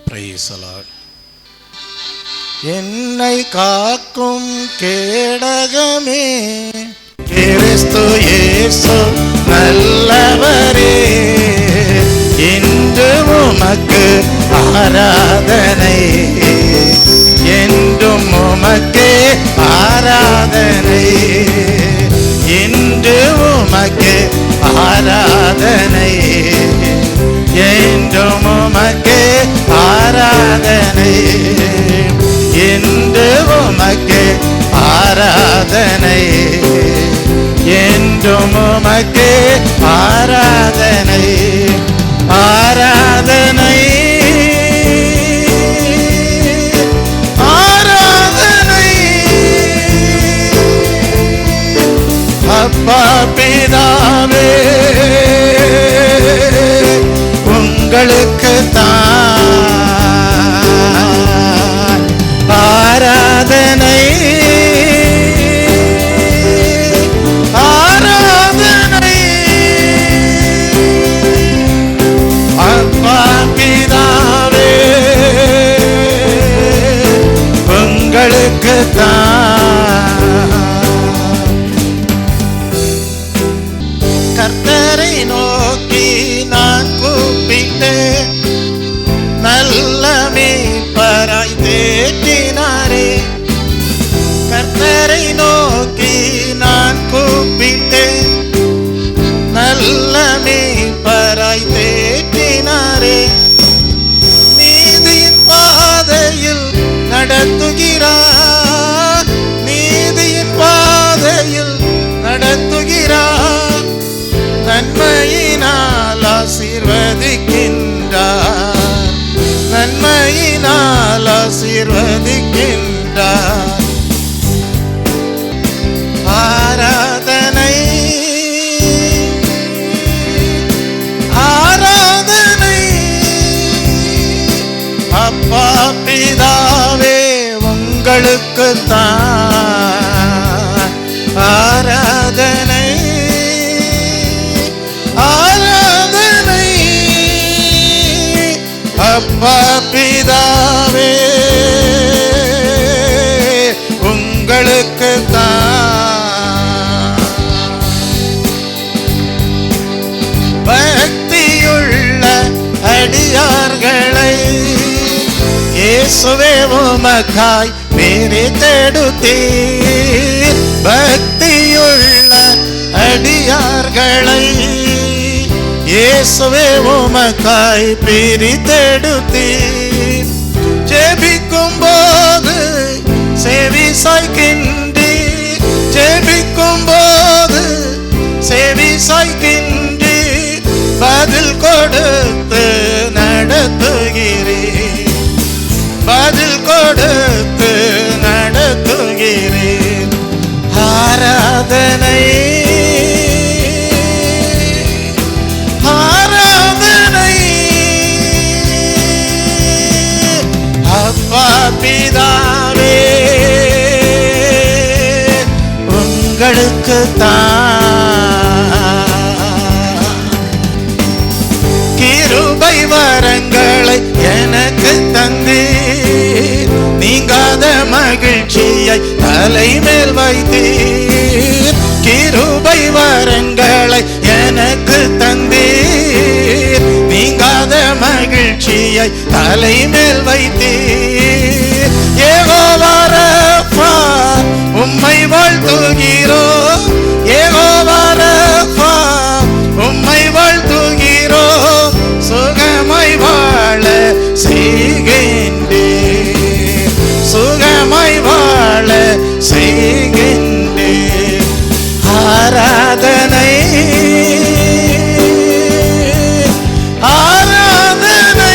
Praise the Lord. என்னை காக்கும் கேடகமே கிறிஸ்து இயேசு நல்லவரே, இன்று உமக்கு ஆராதனை, என்றும் உமக்கே ஆராதனை, இன்று உமக்கு ஆராதனை, என்றும் உமக்கே ஆராதனை, என்று உமக்கே ஆராதனை, என்றும் உமக்கே ஆராதனை, ஆராதனை, ஆராதனை. அப்பா பிதாவே உங்களுக்கு தான் ஆராதனை, ஆராதனை. அப்பா பிதாவே உங்களுக்கு தான். கர்த்தரை நோக்கி நான் கூப்பிட்டேன், நல்ல மீட்பராய் தேற்றினாரே. கர்த்தரை நோக்கி நான் கூப்பிட்டேன், நல்ல மீட்பராய் தேற்றினாரே. நீதியின் பாதையில் நடத்துகிறார், நீதியின் பாதையில் நடத்துகிறார், நன்மையினால் ஆசீர்வதிக்கின்றார், நன்மையினால் ஆசீர்வதிக்கின்றார். ஆராதனை, ஆராதனை. அப்பா பிதாவே உங்களுக்கு தான் ஆராதனை, ஆராதனை. அப்பா பிதாவே உங்களுக்கு தான். பக்தியுள்ள அடியார்களை இயேசுவே உமக்காய் பிரித்தெடுத்தீர். பக்தியுள்ள அடியார்களை இயேசுவே உமக்காய் பிரித்தெடுத்தீர். ஜெபிக்கும் போது செவி சாய்க்கின்றீர், ஜெபிக்கும் போது செவி சாய்க்கின்றீர், பதில் கொடுத்து நடத்துகிறீர், பதில் கொடுத்து நடத்துகிறீர். ஆராதனை, ஆராதனை. அப்பா பிதாவே உங்களுக்கு தான். கிருபை வரங்களை எனக்கு தந்தீர், நீங்காத மகிழ்ச்சியை தலைமேல் வைத்தீர். கிருபை வரங்களை எனக்கு தந்தீர், நீங்காத மகிழ்ச்சியை தலைமேல் வைத்தீர். யெகோவா ரப்பா உம்மை வாழ்த்துகிறோம், யெகோவா ரப்பா உம்மை வாழ்த்துகிறோம். சுகமாய் வாழ செய்கின்றீர், சுகமாய் வாழ செய்கின்றீர். ஆராதனை, ஆராதனை.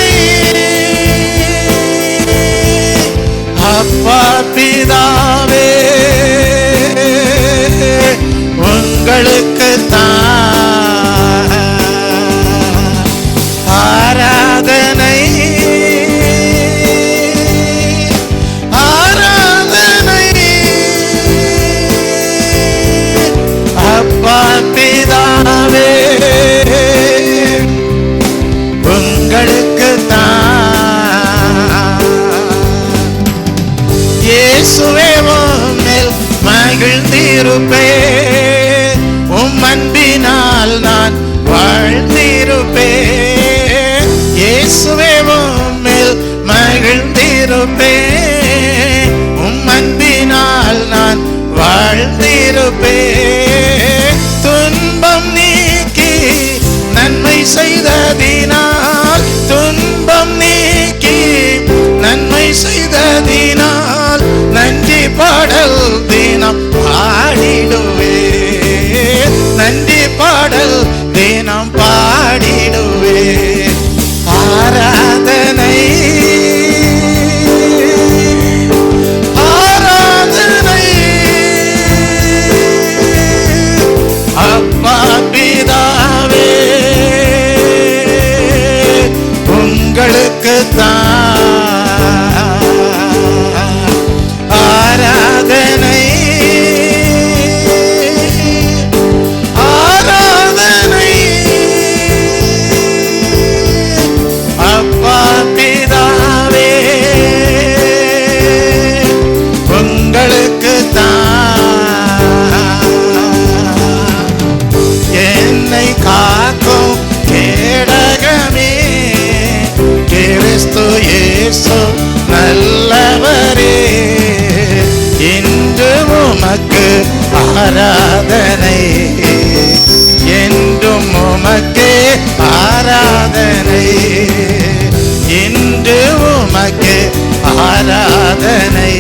ஆராதனை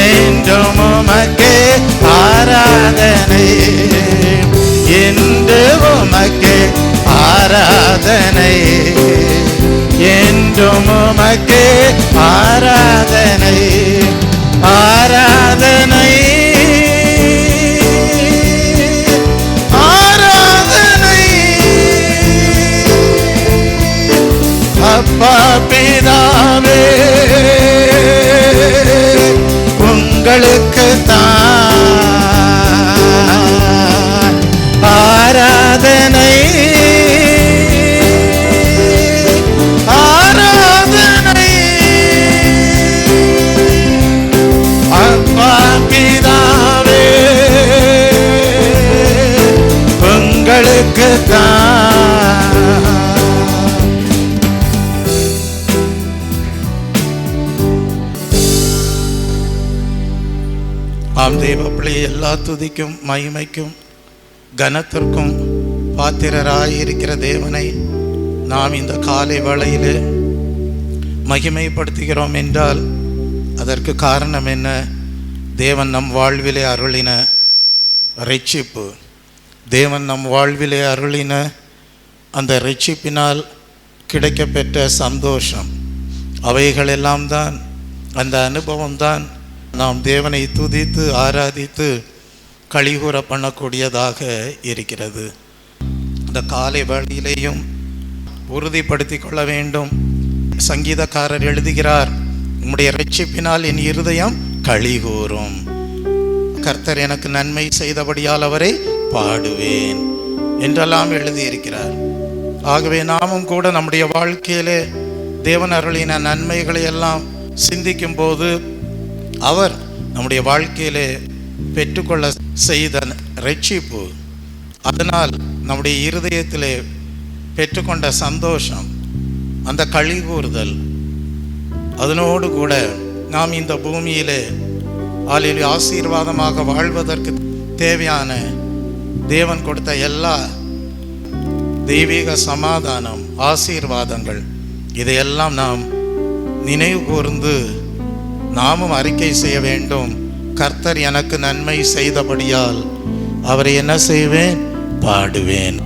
என்றும் உமக்கே ஆராதனை, என்று உமக்கே ஆராதனை, என்றும் உமக்கே ஆராதனை, ஆராதனை ஆராதனை. அப்பா பிதாவே உங்களுக்கு தான் ஆராதனை, ஆராதனை. அப்பா பிதாவே உங்களுக்கு தான். ஆம் தேவ பிள்ளையை எல்லா துதிக்கும் மகிமைக்கும் கனத்திற்கும் பாத்திரராயிருக்கிற தேவனை நாம் இந்த காலை வேளையிலே மகிமைப்படுத்துகிறோம் என்றால் அதற்கு காரணம் என்ன? தேவன் நம் வாழ்விலே அருளின இரட்சிப்பு, தேவன் நம் வாழ்விலே அருளின அந்த இரட்சிப்பினால் கிடைக்கப்பெற்ற சந்தோஷம், அவைகளெல்லாம் தான், அந்த அனுபவம்தான் நாம் தேவனை துதித்து ஆராதித்து கழிகூற பண்ணக்கூடியதாக இருக்கிறது. இந்த காலை வேளையிலேயும் உறுதிப்படுத்தி கொள்ள வேண்டும். சங்கீதக்காரர் எழுதுகிறார், உம்முடைய இரட்சிப்பினால் என் இருதயம் கழிகூறும், கர்த்தர் எனக்கு நன்மை செய்தபடியால் அவரை பாடுவேன் என்றெல்லாம் எழுதியிருக்கிறார். ஆகவே நாமும் கூட நம்முடைய வாழ்க்கையிலே தேவன் அருளின நன்மைகளை எல்லாம் சிந்திக்கும் போது அவர் நம்முடைய வாழ்க்கையிலே பெற்றுக்கொள்ள செய்த இரட்சிப்பு, அதனால் நம்முடைய இருதயத்திலே பெற்றுக்கொண்ட சந்தோஷம், அந்த கழிகூறுதல், அதனோடு கூட நாம் இந்த பூமியிலே ஆசீர்வாதமாக வாழ்வதற்கு தேவையான தேவன் கொடுத்த எல்லா தெய்வீக சமாதானம், ஆசீர்வாதங்கள், இதையெல்லாம் நாம் நினைவு கூர்ந்து நாமும் அறிக்கை செய்ய வேண்டும். கர்த்தர் எனக்கு நன்மை செய்தபடியால் அவரை என்ன செய்வேன்? பாடுவேன்.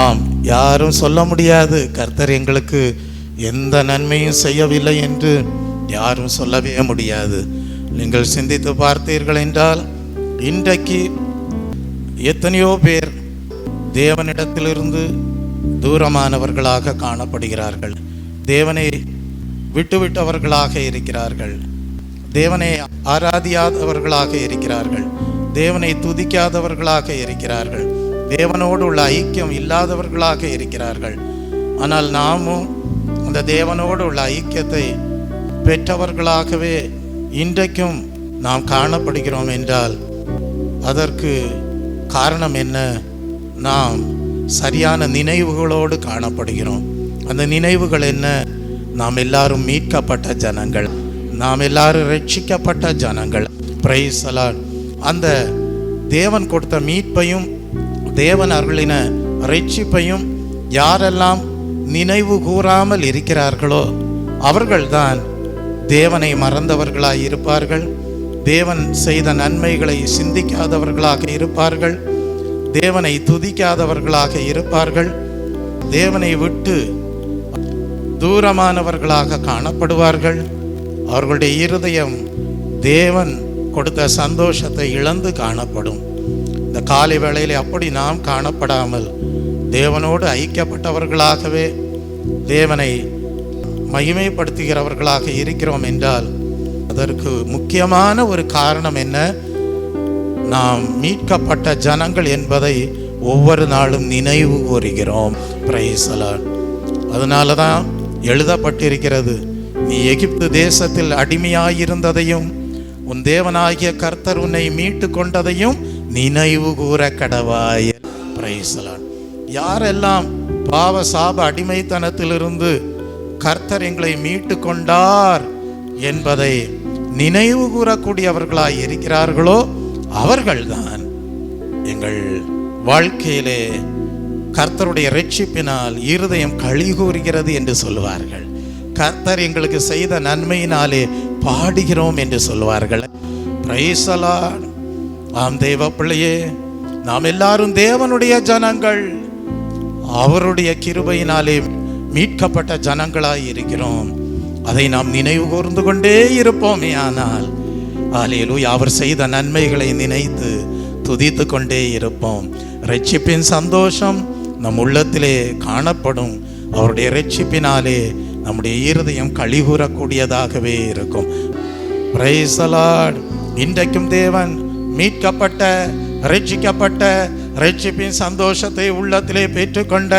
ஆம், யாரும் சொல்ல முடியாது கர்த்தர் எங்களுக்கு எந்த நன்மையும் செய்யவில்லை என்று யாரும் சொல்லவே முடியாது. நீங்கள் சிந்தித்து பார்த்தீர்கள் என்றால் இன்றைக்கு எத்தனையோ பேர் தேவனிடத்திலிருந்து தூரமானவர்களாக காணப்படுகிறார்கள், தேவனை விட்டுவிட்டவர்களாக இருக்கிறார்கள், தேவனை ஆராதியாதவர்களாக இருக்கிறார்கள், தேவனை துதிக்காதவர்களாக இருக்கிறார்கள், தேவனோடு உள்ள ஐக்கியம் இல்லாதவர்களாக இருக்கிறார்கள். ஆனால் நாமும் அந்த தேவனோடு உள்ள ஐக்கியத்தை பெற்றவர்களாகவே இன்றைக்கும் நாம் காணப்படுகிறோம் என்றால் அதற்கு காரணம் என்ன? நாம் சரியான நினைவுகளோடு காணப்படுகிறோம். அந்த நினைவுகள் என்ன? நாம் எல்லாரும் மீட்கப்பட்ட ஜனங்கள், நாம் எல்லாரும் ரட்சிக்கப்பட்ட ஜனங்கள். Praise the Lord. அந்த தேவன் கொடுத்த மீட்பையும் தேவன் அருளின ரட்சிப்பையும் யாரெல்லாம் நினைவு கூறாமல் இருக்கிறார்களோ அவர்கள்தான் தேவனை மறந்தவர்களாய் இருப்பார்கள், தேவன் செய்த நன்மைகளை சிந்திக்காதவர்களாக இருப்பார்கள், தேவனை துதிக்காதவர்களாக இருப்பார்கள், தேவனை விட்டு தூரமானவர்களாக காணப்படுவார்கள். அவர்களுடைய இருதயம் தேவன் கொடுத்த சந்தோஷத்தை இழந்து காணப்படும். இந்த காலை வேளையிலே அப்படி நாம் காணப்படாமல் தேவனோடு ஐக்கியப்பட்டவர்களாகவே தேவனை மகிமைப்படுத்துகிறவர்களாக இருக்கிறோம் என்றால் அதற்கு முக்கியமான ஒரு காரணம் என்ன? நாம் மீட்கப்பட்ட ஜனங்கள் என்பதை ஒவ்வொரு நாளும் நினைவு கூறுகிறோம். Praise the Lord. அதனால தான் எழுதப்பட்டிருக்கிறது, நீ எகிப்து தேசத்தில் அடிமையாயிருந்ததையும் உன் தேவனாகிய கர்த்தர் உன்னை மீட்டு கொண்டதையும் நினைவு கூற கடவாய். Praise the Lord. யாரெல்லாம் பாவ சாப அடிமைத்தனத்திலிருந்து கர்த்தர் எங்களை மீட்டு கொண்டார் என்பதை நினைவு கூறக்கூடியவர்களாய் இருக்கிறார்களோ அவர்கள்தான் எங்கள் வாழ்க்கையிலே கர்த்தருடைய இரட்சிப்பினால் இருதயம் களி கூறுகிறது என்று சொல்லுவார்கள். கர்த்தர் எங்களுக்கு செய்த நன்மையினாலே பாடுகிறோம் என்று சொல்வார்கள். Praise the Lord. ஆம் தேவ பிள்ளையே, நாம் எல்லாரும் தேவனுடைய ஜனங்கள். அவருடைய கிருபையினாலே மீட்கப்பட்ட ஜனங்களாய் இருக்கிறோம். அதை நாம் நினைவு கூர்ந்து கொண்டே இருப்போமே. ஆனால் அல்லேலூயா, அவர் செய்த நன்மைகளை நினைத்து துதித்து கொண்டே இருப்போம். இரட்சிப்பின் சந்தோஷம் நம் உள்ளத்திலே காணப்படும். அவருடைய இரட்சிப்பினாலே நம்முடைய இருதயம் களிகூறக்கூடியதாகவே இருக்கும். Praise the Lord. இன்றைக்கும் தேவன் மீட்கப்பட்ட, இரட்சிக்கப்பட்ட, இரட்சிப்பின் சந்தோஷத்தை உள்ளத்திலே பெற்றுக்கொண்ட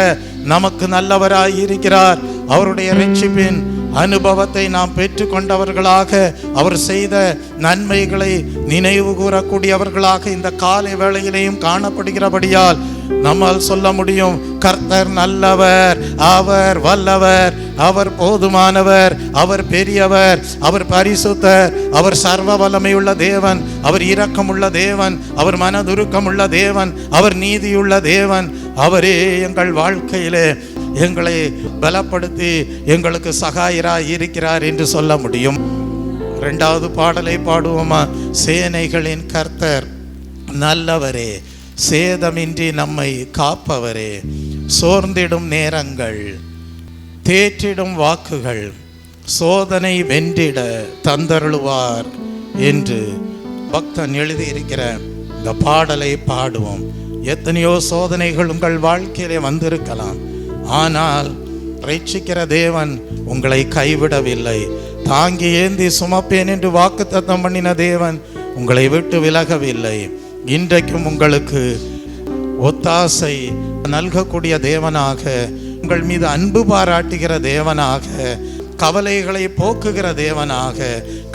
நமக்கு நல்லவராய் இருக்கிறார். அவருடைய இரட்சிப்பின் அனுபவத்தை நாம் பெற்றுக்கொண்டவர்களாக, அவர் செய்த நன்மைகளை நினைவு கூறக்கூடியவர்களாக இந்த காலை வேளையிலேயும் காணப்படுகிறபடியால் நம்மால் சொல்ல முடியும், கர்த்தர் நல்லவர், அவர் வல்லவர், அவர் போதுமானவர், அவர் பெரியவர், அவர் பரிசுத்தர், அவர் சர்வ வல்லமையுள்ள தேவன், அவர் இரக்கமுள்ள தேவன், அவர் மனதுருக்கமுள்ள தேவன், அவர் நீதியுள்ள தேவன். அவரே எங்கள் வாழ்க்கையிலே எங்களை பலப்படுத்தி எங்களுக்கு சகாயராய் இருக்கிறார் என்று சொல்ல முடியும். இரண்டாவது பாடலை பாடுவோமா? சேனைகளின் கர்த்தர் நல்லவரே, சேதமின்றி நம்மை காப்பவரே, சோர்ந்திடும் நேரங்கள், தேற்றிடும் வாக்குகள், சோதனை வென்றிட தந்தருளுவார் என்று பக்தன் எழுதியிருக்கிற இந்த பாடலை பாடுவோம். எத்தனையோ சோதனைகள் உங்கள் வாழ்க்கையிலே வந்திருக்கலாம். ஆனால் ரட்சிக்கிற தேவன் உங்களை கைவிடவில்லை. தாங்கி ஏந்தி சுமப்பேன் என்று வாக்குத்தத்தம் பண்ணின தேவன் உங்களை விட்டு விலகவில்லை. இன்றைக்கும் உங்களுக்கு ஒத்தாசை நல்கக்கூடிய தேவனாக, உங்கள் மீது அன்பு பாராட்டுகிற தேவனாக, கவலைகளை போக்குகிற தேவனாக,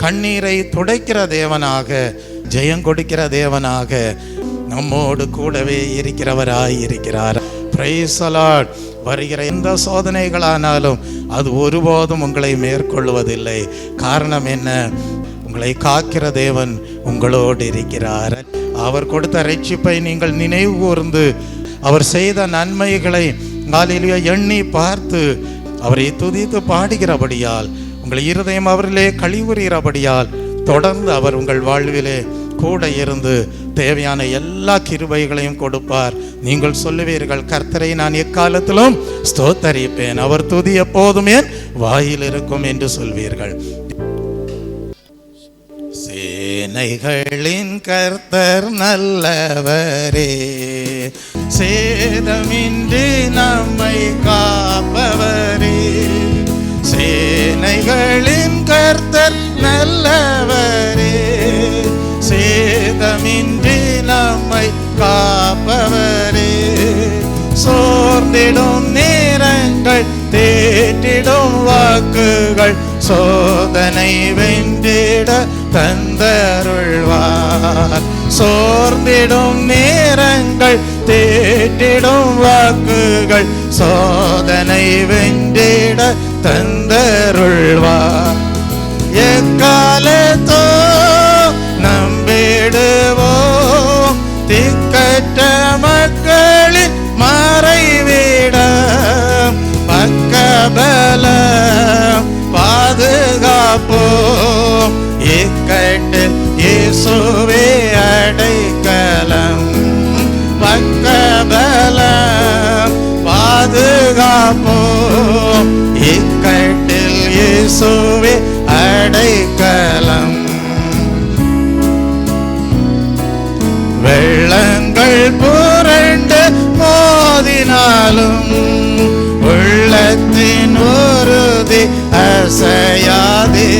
கண்ணீரை துடைக்கிற தேவனாக, ஜெயம் கொடுக்கிற தேவனாக நம்மோடு கூடவே இருக்கிறவராய் இருக்கிறார். Praise the Lord. வருகிற எந்த சோதனைகளானாலும் அது ஒருபோதும் உங்களை மேற்கொள்வதில்லை. காரணம் என்ன? உங்களை காக்கிற தேவன் உங்களோடு இருக்கிறார். அவர் கொடுத்த இரட்சிப்பை நீங்கள் நினைவு கூர்ந்து, அவர் செய்த நன்மைகளை காலையிலேயே எண்ணி பார்த்து அவரை துதித்து பாடுகிறபடியால், உங்கள் இருதயம் அவரிலே கழிவுறபடியால் தொடர்ந்து அவர் உங்கள் வாழ்விலே கூட இருந்து தேவையான எல்லா கிருபைகளையும் கொடுப்பார். நீங்கள் சொல்லுவீர்கள், கர்த்தரை நான் எக்காலத்திலும் ஸ்தோத்தரிப்பேன், அவர் துதி எப்போதுமே வாயில் இருக்கும் என்று சொல்வீர்கள். சேனைகளின் கர்த்தர் நல்லவரே, சேதமின்றி நம்மை காப்பவரே, சேனைகளின் கர்த்தர் நல்லவரே, சேதமின்றி நம்மை காப்பவரே, சோர்ந்திடும் நேரங்கள், தேற்றிடும் வாக்குகள், சோதனை வென்றிட தந்தருள்வார். சோர்ந்திடும் நேரங்கள், தேற்றிடும் வாக்குகள், சோதனை வென்றிட தந்தருள்வார். எக்காலத்தோ நம்பிடுவோம், திக்கற்ற மக்களின் மறைவிடம், பக்கபலம் பாதுகாப்போம், இக்கட்டில் இயேசுவே அடைக்கலம், பக்கபலம் பாதுகாப்போம், இக்கட்டில் இயேசுவே அடைக்கலம். வெள்ளங்கள் புரண்டு மோதினாலும் உள்ளத்தின் உறுதி அசையாதே.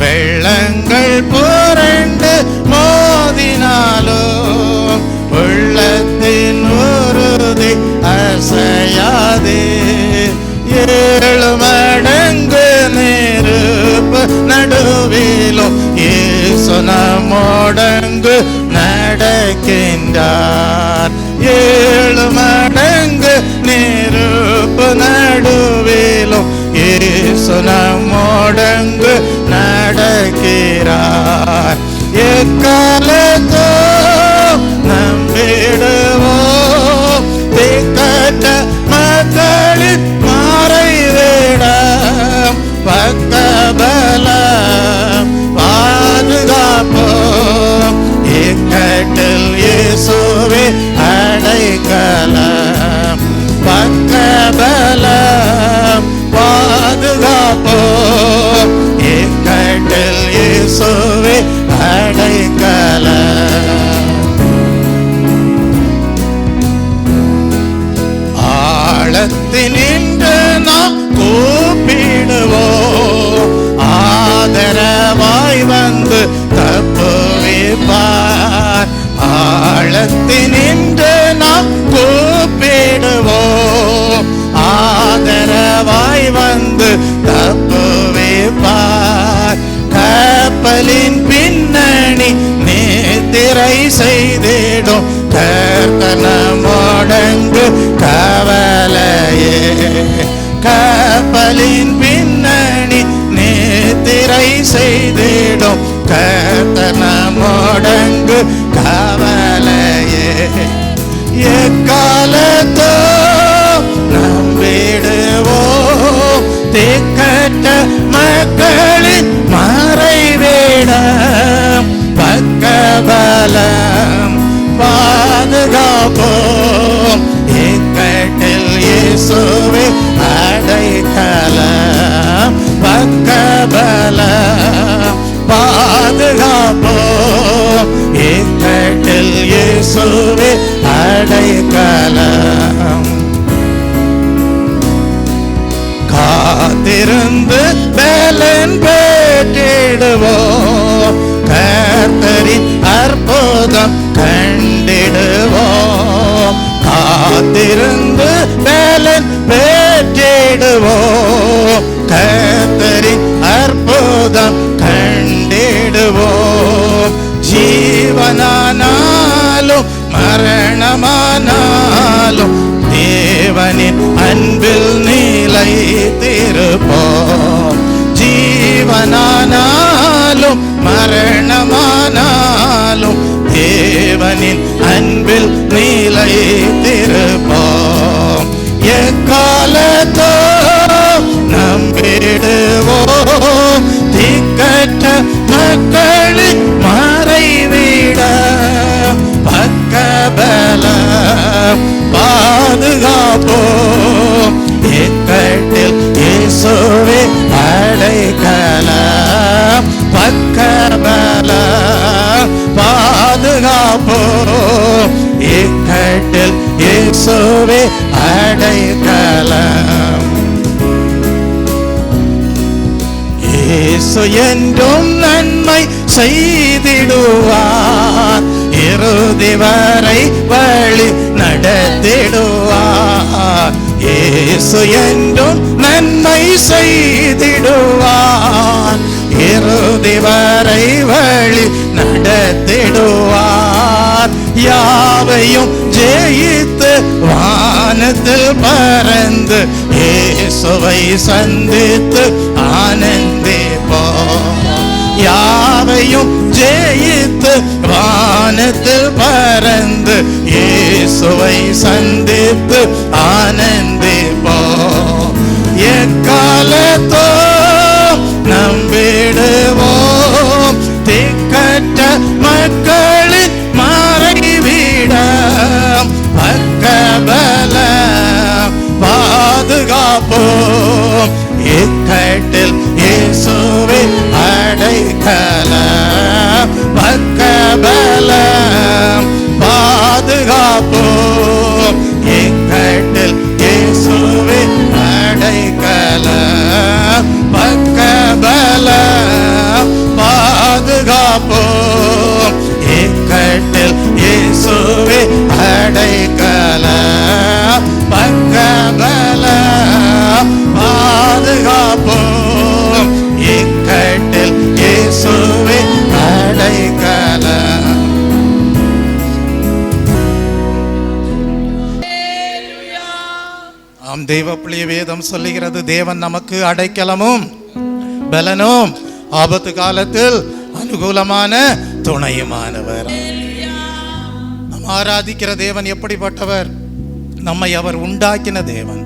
வெள்ளங்கள் புரண்டு மோதினாலும் உள்ளத்தின் உறுதி அசையாதே. 7 மடங்கு நெருப்பு நடுவிலும் இயேசு நம்மோடங்கு நடக்கின்றார். 7 மடங்கு நெருப்பு நடுவிலும் இயேசு நம்மோடங்கு நடக்கிறார். எக்காலத்தோ நம்பிடுவோம், திக்கற்ற மக்களின் மறைவிடம், இயேசுவே அடைக்கலம். ஆழத்தினின்று நாம் கூப்பிடுவோம், ஆதரவாய் வந்து தப்புவிப்பார். ஆழத்தினின்று நாம் கூப்பிடுவோம், ஆதரவாய் வந்து தப்புவிப்பார். கப்பலின் பின்னணி நேத்திரை செய்திடும் கர்த்தர் நம்மோடங்கு கவலையே. கப்பலின் பின்னணி நேத்திரை செய்திடும் கர்த்தர் நம்மோடங்கு கவலையே. எக்காலத்தோ நம்பிடுவோம் திக்கற்ற மக்களின் மறைவிடம். பக்கபலம் பாதுகாப்போம், இக்கட்டில் இயேசுவே அடைக்கலம். பக்கபலம் பாதுகாப்போம், இக்கட்டில் இயேசுவே அடைக்கலம். காத்திருந்து பலன் பெற்றிடுவோம், கர்த்தரின் அற்புதம் கண்டிடுவோம். காத்திருந்து பலன் பெற்றிடுவோம், கர்த்தரின் அற்புதம் கண்டிடுவோம். ஜீவனானாலும் மரணமானாலும் தேவனின் அன்பில் நிலைத்திருப்போம். ஜீவனானாலும் மரணமானாலும் தேவனின் அன்பில் நிலைத்திருப்போம். எக்காலத்தோ நம்பிடுவோம் திக்கற்ற மக்களின் மறைவிடம். பக்கபலம் பாதுகாப்போம், இக்கட்டில் இயேசுவே அடைக்கலம். பக்கபலம் பாதுகாப்போம், இக்கட்டில் இயேசுவே அடைக்கலம். இயேசு என்றும் நன்மை செய்திடுவார், இறுதி வரை வழி நடத்திடுவார். இயேசு என்றும் நன்மை செய்திடுவார், இறுதி வரை வழி நடத்திடுவார். யாவையும் ஜெயித்து வானத்தில் பறந்து இயேசுவை சந்தித்து ஆனந்திப்போம். யாவையும் ஜெயித்து வானத்தில் பறந்து இயேசுவை சந்தித்து ஆனந்திப்போம். எக்காலத்தோ நம்பிடுவோம் திக்கற்ற மக்களின் மறைவிடம். பக்கபலம் பாதுகாப்போம், இக்கட்டில் இயேசுவே அடைக்கலம். பக்கபலம் பாதுகாப்போம், இக்கட்டில் இயேசுவே அடைக்கலம். பக்கபலம் பாதுகாப்போம், இக்கட்டில் இயேசுவே அடைக்கலம். பக்கபலம் பாதுகாப்போம், இக்கட்டில் இயேசுவே அடைக்கலம். ஆம், தெய்வ பிள்ளைய வேதம் சொல்லுகிறது, தேவன் நமக்கு அடைக்கலமும் பலனும் ஆபத்து காலத்தில் அனுகூலமான துணையுமானவர். நாம் ஆராதிக்கிற தேவன் எப்படிப்பட்டவர்? நம்மை அவர் உண்டாக்கின தேவன்,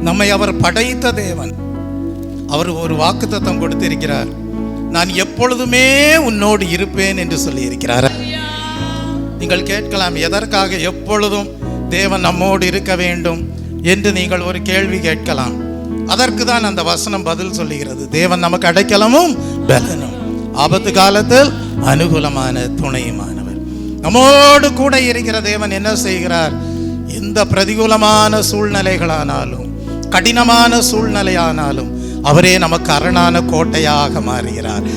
நம்மை அவர் படைத்த தேவன். அவர் ஒரு வாக்குத்தத்தம் கொடுத்திருக்கிறார், நான் எப்பொழுதுமே உன்னோடு இருப்பேன் என்று சொல்லி இருக்கிறார். நீங்கள் கேட்கலாம், எதற்காக எப்பொழுதும் தேவன் நம்மோடு இருக்க வேண்டும் என்று நீங்கள் ஒரு கேள்வி கேட்கலாம். அதற்கு தான் அந்த வசனம் பதில் சொல்லுகிறது. தேவன் நமக்கு அடைக்கலமும் பலனும், ஆபத்து காலத்தில் அனுகூலமான துணையுமானவர். நம்மோடு கூட இருக்கிற தேவன் என்ன செய்கிறார்? எந்த பிரதிகூலமான சூழ்நிலைகளானாலும், கடினமான சூழ்நிலையானாலும் அவரே நமக்கு அரணான கோட்டையாக மாறுகிறார்.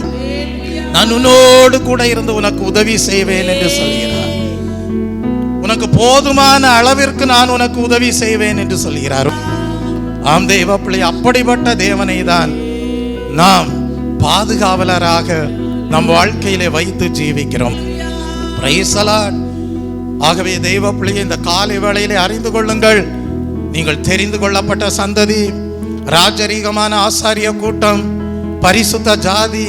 நான் உன்னோடு கூட இருந்து உனக்கு உதவி செய்வேன் என்று சொல்கிறார். உனக்கு போதுமான அளவிற்கு நான் உனக்கு உதவி செய்வேன் என்று சொல்கிறார். ஆம் தேவ பிள்ளை, அப்படிப்பட்ட தேவனை தான் நாம் பாதுகாவலராக நம் வாழ்க்கையிலே வைத்து ஜீவிக்கிறோம். Praise the Lord. ஆகவே தெய்வ பிள்ளையை இந்த காலை வேளையிலே அறிந்து கொள்ளுங்கள். நீங்கள் தெரிந்து கொள்ளப்பட்ட சந்ததி, ராஜரீகமான ஆசாரிய கூட்டம், பரிசுத்த ஜாதி,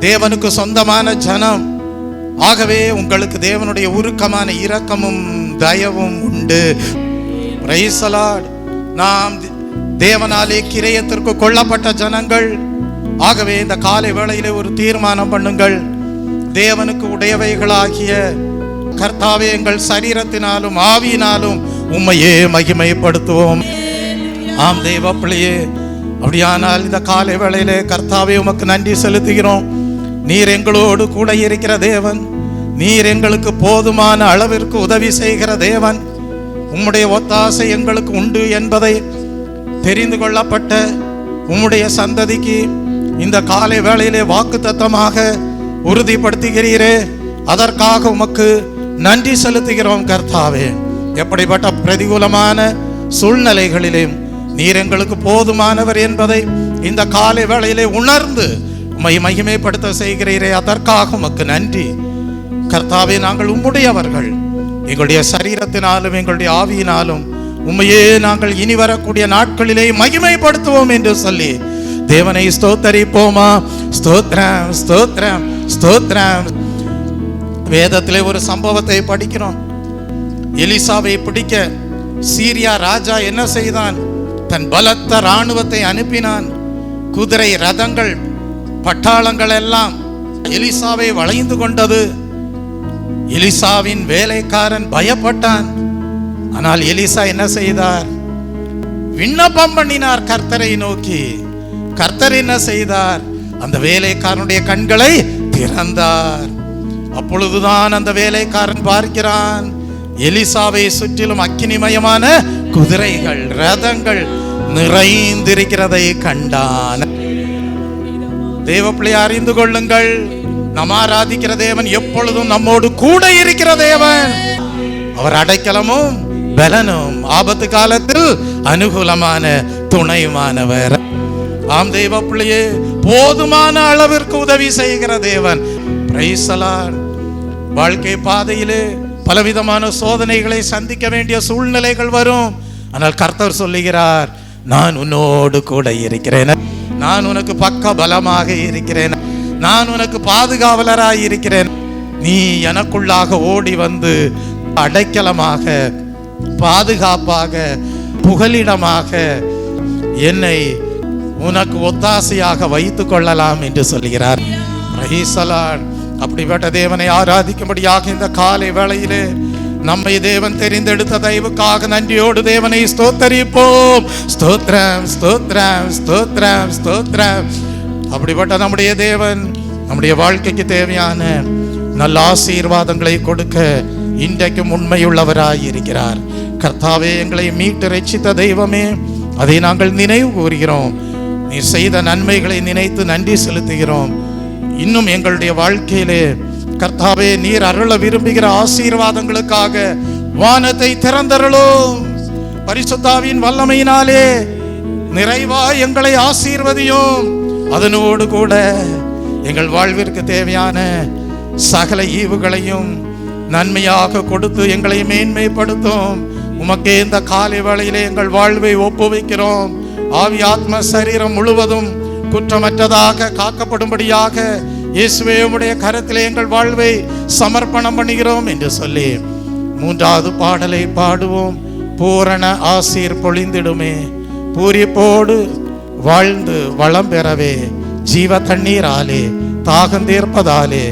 தேவனுக்கு சொந்தமான ஜனம். ஆகவே உங்களுக்கு தேவனுடைய உருக்கமான இரக்கமும் தயவும் உண்டு. Praise the Lord. நாம் தேவனாலே கிரயத்திற்கு கொள்ளப்பட்ட ஜனங்கள். ஆகவே இந்த காலை வேளையிலே ஒரு தீர்மானம் பண்ணுங்கள். தேவனுக்கு உடையவைகளாகிய கர்த்தாவே, எங்கள் சரீரத்தினாலும் ஆவியினாலும் உம்மையே மகிமைப்படுத்துவோம். ஆம் தேவ பிள்ளையே, அப்படியானால் இந்த காலை வேளையிலே கர்த்தாவே உமக்கு நன்றி செலுத்துகிறோம். நீர் எங்களோடு கூட இருக்கிற தேவன். நீர் எங்களுக்கு போதுமான அளவிற்கு உதவி செய்கிற தேவன். உம்முடைய ஒத்தாசை எங்களுக்கு உண்டு என்பதை தெரிந்து கொள்ளப்பட்ட உம்முடைய சந்ததிக்கு இந்த காலை வேளையிலே வாக்குத்தத்தமாக உறுதிப்படுத்துகிறீரே, அதற்காக உமக்கு நன்றி செலுத்துகிறோம் கர்த்தாவே. எப்படிப்பட்ட பிரதிகூலமான சூழ்நிலைகளிலும் நீர் எங்களுக்கு போதுமானவர் என்பதை இந்த காலை வேளையிலே உணர்ந்து உம்மை மகிமைப்படுத்த செய்கிறீரே, அதற்காக உமக்கு நன்றி கர்த்தாவே. நாங்கள் உம்முடையவர்கள். எங்களுடைய சரீரத்தினாலும் எங்களுடைய ஆவியினாலும் உம்மையே நாங்கள் இனி வரக்கூடிய நாட்களிலே மகிமைப்படுத்துவோம் என்று சொல்லி தேவனை ஸ்தோத்தரிப்போமா? ஸ்தோத்ரம், ஸ்தோத்ரம், ஸ்தோத்ரம். வேதத்திலே ஒரு சம்பவத்தை படிக்கிறோம். எலிசாவை பிடிக்க சீரியா ராஜா என்ன செய்தான்? தன் பலத்த இராணுவத்தை அனுப்பினான். குதிரை ரதங்கள், பட்டாளங்கள் எல்லாம் எலிசாவை வளைந்து கொண்டது. எலிசாவின் வேலைக்காரன் பயப்பட்டான். ஆனால் எலிசா என்ன செய்தார்? விண்ணப்பம் பண்ணினார் கர்த்தரை நோக்கி. கர்த்தர் என்ன செய்தார்? அந்த வேலைக்காரனுடைய கண்களை திறந்தார். அப்பொழுதுதான் அந்த வேலைக்காரன் பார்க்கிறான், எலிசாவை சுற்றிலும் அக்கினிமயமான குதிரைகள், ரதங்கள் நிறைந்திருக்கிறதை கண்டான். தேவப்பிள்ளை அறிந்து கொள்ளுங்கள், நாம் ஆராதிக்கிற தேவன் எப்பொழுதும் நம்மோடு கூட இருக்கிற தேவன். அவர் அடைக்கலமும் பலனும், ஆபத்து காலத்தில் அனுகூலமான துணையுமானவர். ஆம் தேவப்பிள்ளையே, போதுமான அளவிற்கு உதவி செய்கிற தேவன். Praise the Lord. வாழ்க்கை பாதையிலே பலவிதமான சோதனைகளை சந்திக்க வேண்டிய சூழ்நிலைகள் வரும். ஆனால் கர்த்தர் சொல்லுகிறார், நான் உன்னோடு கூட இருக்கிறேன். நான் உனக்கு பக்க பலமாக இருக்கிறேன். நான் உனக்கு பாதுகாவலராய் இருக்கிறேன். நீ எனக்குள்ளாக ஓடி வந்து அடைக்கலமாக, பாதுகாப்பாக, புகலிடமாக என்னை உனக்கு ஒத்தாசையாக வைத்துக் கொள்ளலாம் என்று சொல்கிறார். Praise the Lord. அப்படிப்பட்ட தேவனை ஆராதிக்கும்படியாக இந்த காலை வேளையிலே நம்மை தேவன் தெரிந்தெடுத்த தயவுக்காக நன்றியோடு தேவனை ஸ்தோத்தரிப்போம். ஸ்தோத்ரம், ஸ்தோத்ரம், ஸ்தோத்ரம், ஸ்தோத்ரம். அப்படிப்பட்ட நம்முடைய தேவன் நம்முடைய வாழ்க்கைக்கு தேவையான நல்ல ஆசீர்வாதங்களை கொடுக்க இன்றைக்கும் உண்மையுள்ளவராய் இருக்கிறார். கர்த்தாவே, எங்களை மீட்டு ரட்சித்த தெய்வமே, அதை நாங்கள் நினைவு கூறுகிறோம். நீர் செய்த நன்மைகளை நினைத்து நன்றி செலுத்துகிறோம். இன்னும் எங்களுடைய வாழ்க்கையிலே கர்த்தாவே, நீர் அருள விரும்புகிற ஆசீர்வாதங்களுக்காக வானத்தை திறந்தருளும். பரிசுத்தாவின் வல்லமையினாலே நிறைவாய் எங்களை ஆசீர்வதியும். அதனோடு கூட எங்கள் வாழ்விற்கு தேவையான சகல ஈவுகளையும் நன்மையாக கொடுத்து எங்களை மேன்மைப்படுத்தும். உமக்கே இந்த காலை வேளையிலே எங்கள் வாழ்வை ஒப்புவிக்கிறோம். ஆவி, ஆத்ம, சரீரம் முழுவதும் குற்றமற்றதாக காக்கப்படும்படியாக இயேசுவே உம்முடைய கரத்திலே எங்கள் வாழ்வை சமர்ப்பணம் பண்ணுகிறோம் என்று சொல்லி 3வது பாடலை பாடுவோம். பூரண ஆசீர் பொழிந்திடுமே, பூரிப்போடு வாழ்ந்து வளம் பெறவே, ஜீவ தண்ணீராலே தாகம் தீர்ப்பதாலே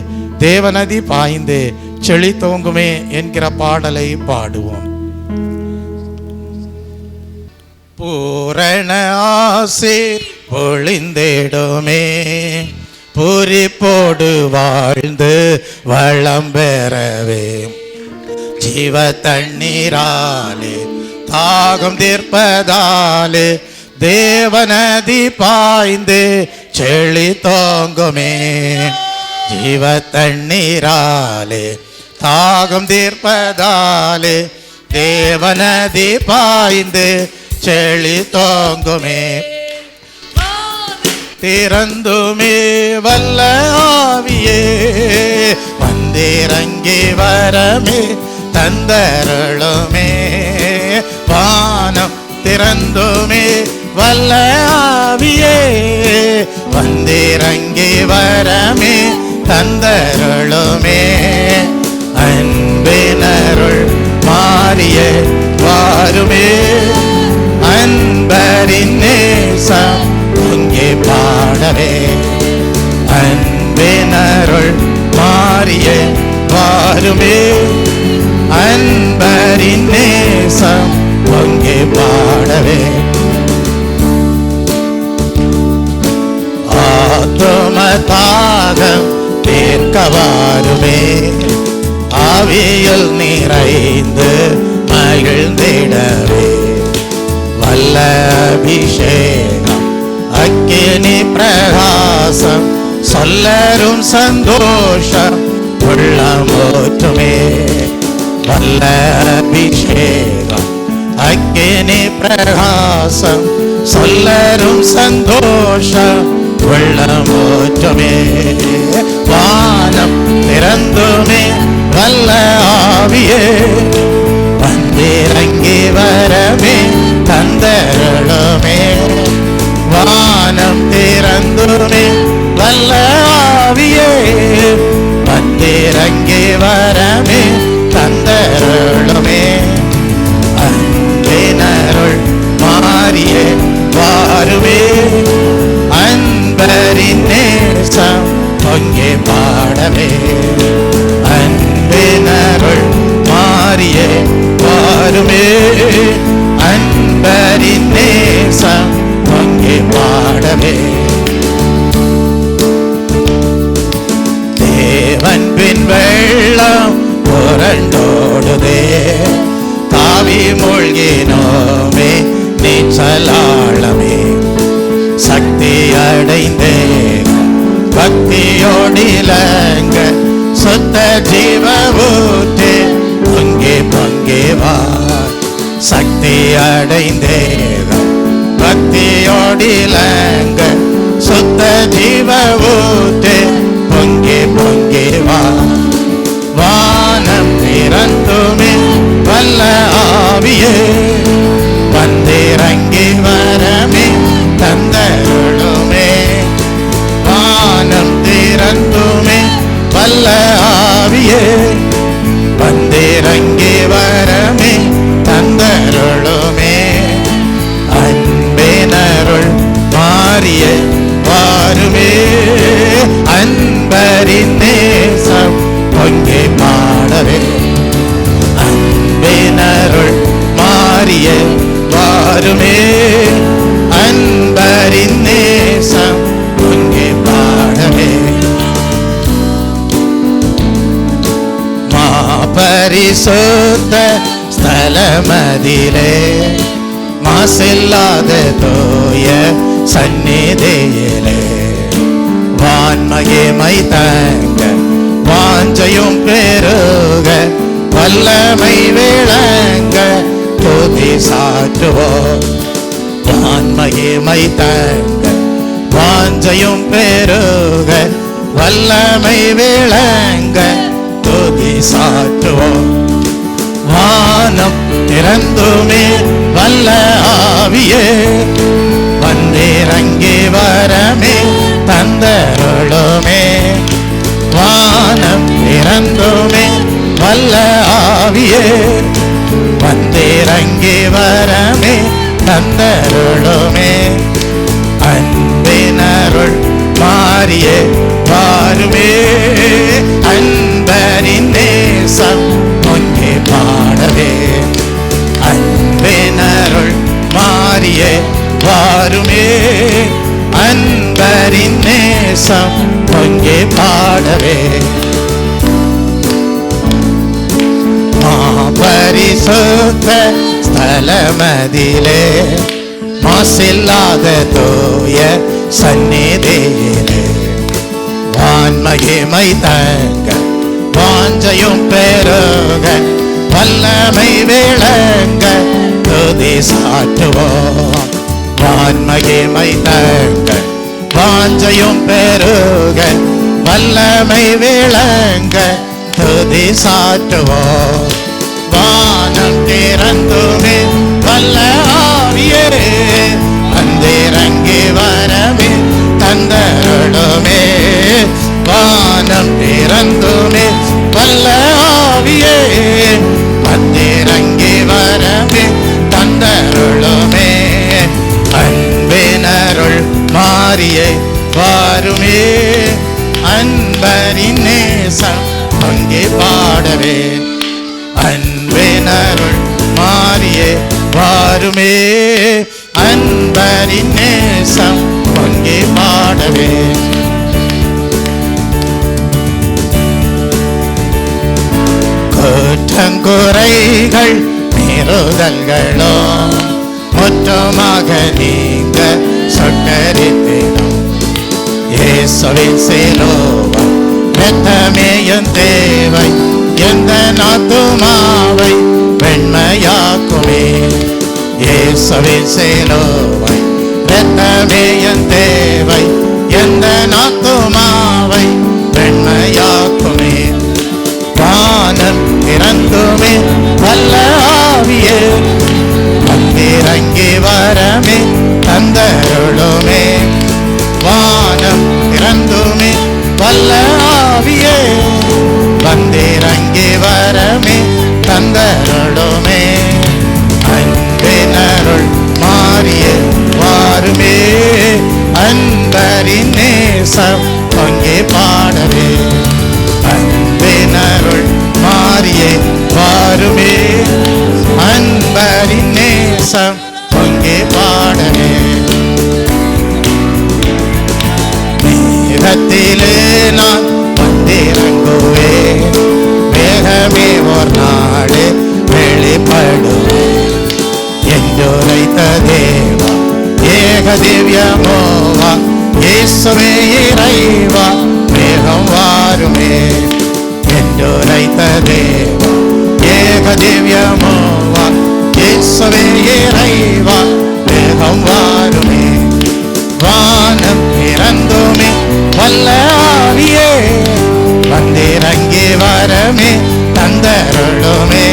தேவநதி பாய்ந்து செழி தோங்குமே என்கிற பாடலை பாடுவோம். பூரண ஆசீர் பொழிந்திடுமே, பூரிப்போடு வாழ்ந்து வளம் பெறவே, ஜீவ தண்ணீராலே தாகம் தீர்ப்பதாலே தேவநதி பாய்ந்து செழி தோங்குமே. ஜீவ தண்ணீராலே தாகம் தீர்ப்பதாலே தேவநதி பாய்ந்து செழி தோங்குமே. திறந்துமே வல்ல ஆவியே, வந்திறங்கி வரமே தந்தருளுமே. வானம் திறந்துமே வல்ல ஆவியே, வந்திறங்கி வரமே தந்தருளுமே. அன்பினருள் மாறிய வாருமே, அன்பரின் நேசம் பொங்கி பாடவே. அன்பினருள் மாறிய வாருமே, அன்பரின் நேசம் பொங்கி பாடவே. ஆத்தும தாகம் தீர்க்க வாருமே, ஆவியில் நிறைந்து மகிழ்ந்திடவே. வல்ல அபிஷேகம் அக்கினி பிரகாசம் சொல்லரும் சந்தோஷம் உள்ளமோற்றுமே. வல்ல அபிஷேகம் அக்கினி பிரகாசம் சொல்லரும் சந்தோஷம் உள்ளமோற்றுமே. வானம் திறந்துமே வல்ல ஆவியே, வந்திறங்கி வரமே தந்தருளுமே. வானம் திறந்துமே வல்ல ஆவியே, வந்திறங்கி வரமே தந்தருளுமே. அன்பினருள் மாறிய வாருமே, அன்பரின் நேசம் பொங்கி பாடவே. அன்பினருள் மாறிய வாருமே, அன்பரின் நேசம் பொங்கி பாடவே. தேவன்பின் வெள்ளம் புரண்டோடுதே, தாவி மூழ்கினோமே நீச்சலாளமே. சக்தி அடைந்தே பக்தியோடிலங்க சுத்த ஜீவ ஊற்றே பொங்கி பொங்கி வா. சக்தி அடைந்தே பக்தியோடிலங்க சுத்த ஜீவ ஊற்றே பொங்கி பொங்கி வா. வானம் திறந்துமே வல்ல ஆவியே, வந்திறங்கி வரமே தந்தருளுமே. வானம் திறந்துமே வல்ல ஆவியே, வந்திறங்கி வரமே தந்தருளுமே. அன்பினருள் மாறிய வாருமே, அன்பரின் நேசம் பொங்கி பாடவே. அன்பினருள் மாறிய வாருமே, அன்பரின் நேசம் பொங்கி பாடவே. மாபரிசுத்த ஸ்தலமதிலே மாசில்லாத தூய சந்நிதியிலே வான்மகிமை தங்க வாஞ்சையும் பெருக வல்லமை விளங்க துதி சாற்றுவோம். வான்மகிமை தங்க வாஞ்சையும் பெருக வல்லமை விளங்க துதி சாற்றுவோம். வானம் திறந்துமே வல்ல ஆவியே, வந்திறங்கி வரமே தந்தருளுமே. வானம் திறந்துமே வல்ல ஆவியே, வந்திறங்கி வரமே தந்தருளுமே. அன்பினருள் மாறிய வாருமே, அன்பரின் நேசம் பொங்கி பாடவே. அன்பினருள் மாறிய ஆவியே வாருமே, அன்பரின் நேசம் பொங்கே பாடவே. பரிசுத்த ஸ்தலமதிலே மாசில்லாத தூய சந்நிதியிலே வான்மகிமை தங்க வாஞ்சையும் பெருக வல்லமை விளங்க துதி சாற்றுவோம். வான்மகிமை தங்க வாஞ்சையும் பெருக வல்லமை விளங்க துதி சாற்றுவோம். வானம் திறந்துமே வல்ல ஆவியே வந்திறங்கி வரமே தந்தருளுமே. வானம் திறந்துமே வல்ல ஆவியே வந்திறங்கி வரமே தந்தருளுமே. அன்பினருள் மாறியே வாருமே, அன்பரின் நேசம் பொங்கி பாடவே. அன்பினருள் மாறியே வாருமே, அன்பரின் நேசம் பொங்கி பாடவே. குற்றங்குறைகள் மீறுதல்களும் மொத்தமாக நீங்க சொட்டரித்திடும். இயேசுவின் சிலுவை இரத்தமேயும் தேவை எந்த ஆத்துமாவை வெண்மையாக்குமே. இயேசுவின் சிலுவை இரத்தமேயும் தேவை எந்த ஆத்துமாவை வெண்மையாக்குமே. வானம் திறந்துமே வல்ல ஆவியே வந்திறங்கி வரமே தந்தருளுமே. வானம் திறந்துமே வல்ல ஆவியே வந்திறங்கி வரமே தந்தருளுமே. அன்பினருள் மாறியே வாருமே, அன்பரின் நேசம் பொங்கி பாடவே. அன்பினருள் மாறியே வாருமே, அன்பரின் நேசம் பொங்கி பாடவே. மேகத்திலே நான் வந்திறங்குவேன், மேகமே ஒரு நாடு வெளிப்படுவேன். என்றுரைத்த தேவா ஏக திவ்யமோவா இயேசுவே இறைவா மேகம் வாருமே. என்றுரைத்த தேவா ஏக திவ்யமோவா இயேசுவே இறைவா மேகம் வாருமே. வானம் திறந்துமே வல்ல ஆவியே வந்திறங்கி வரமே தந்தருளுமே.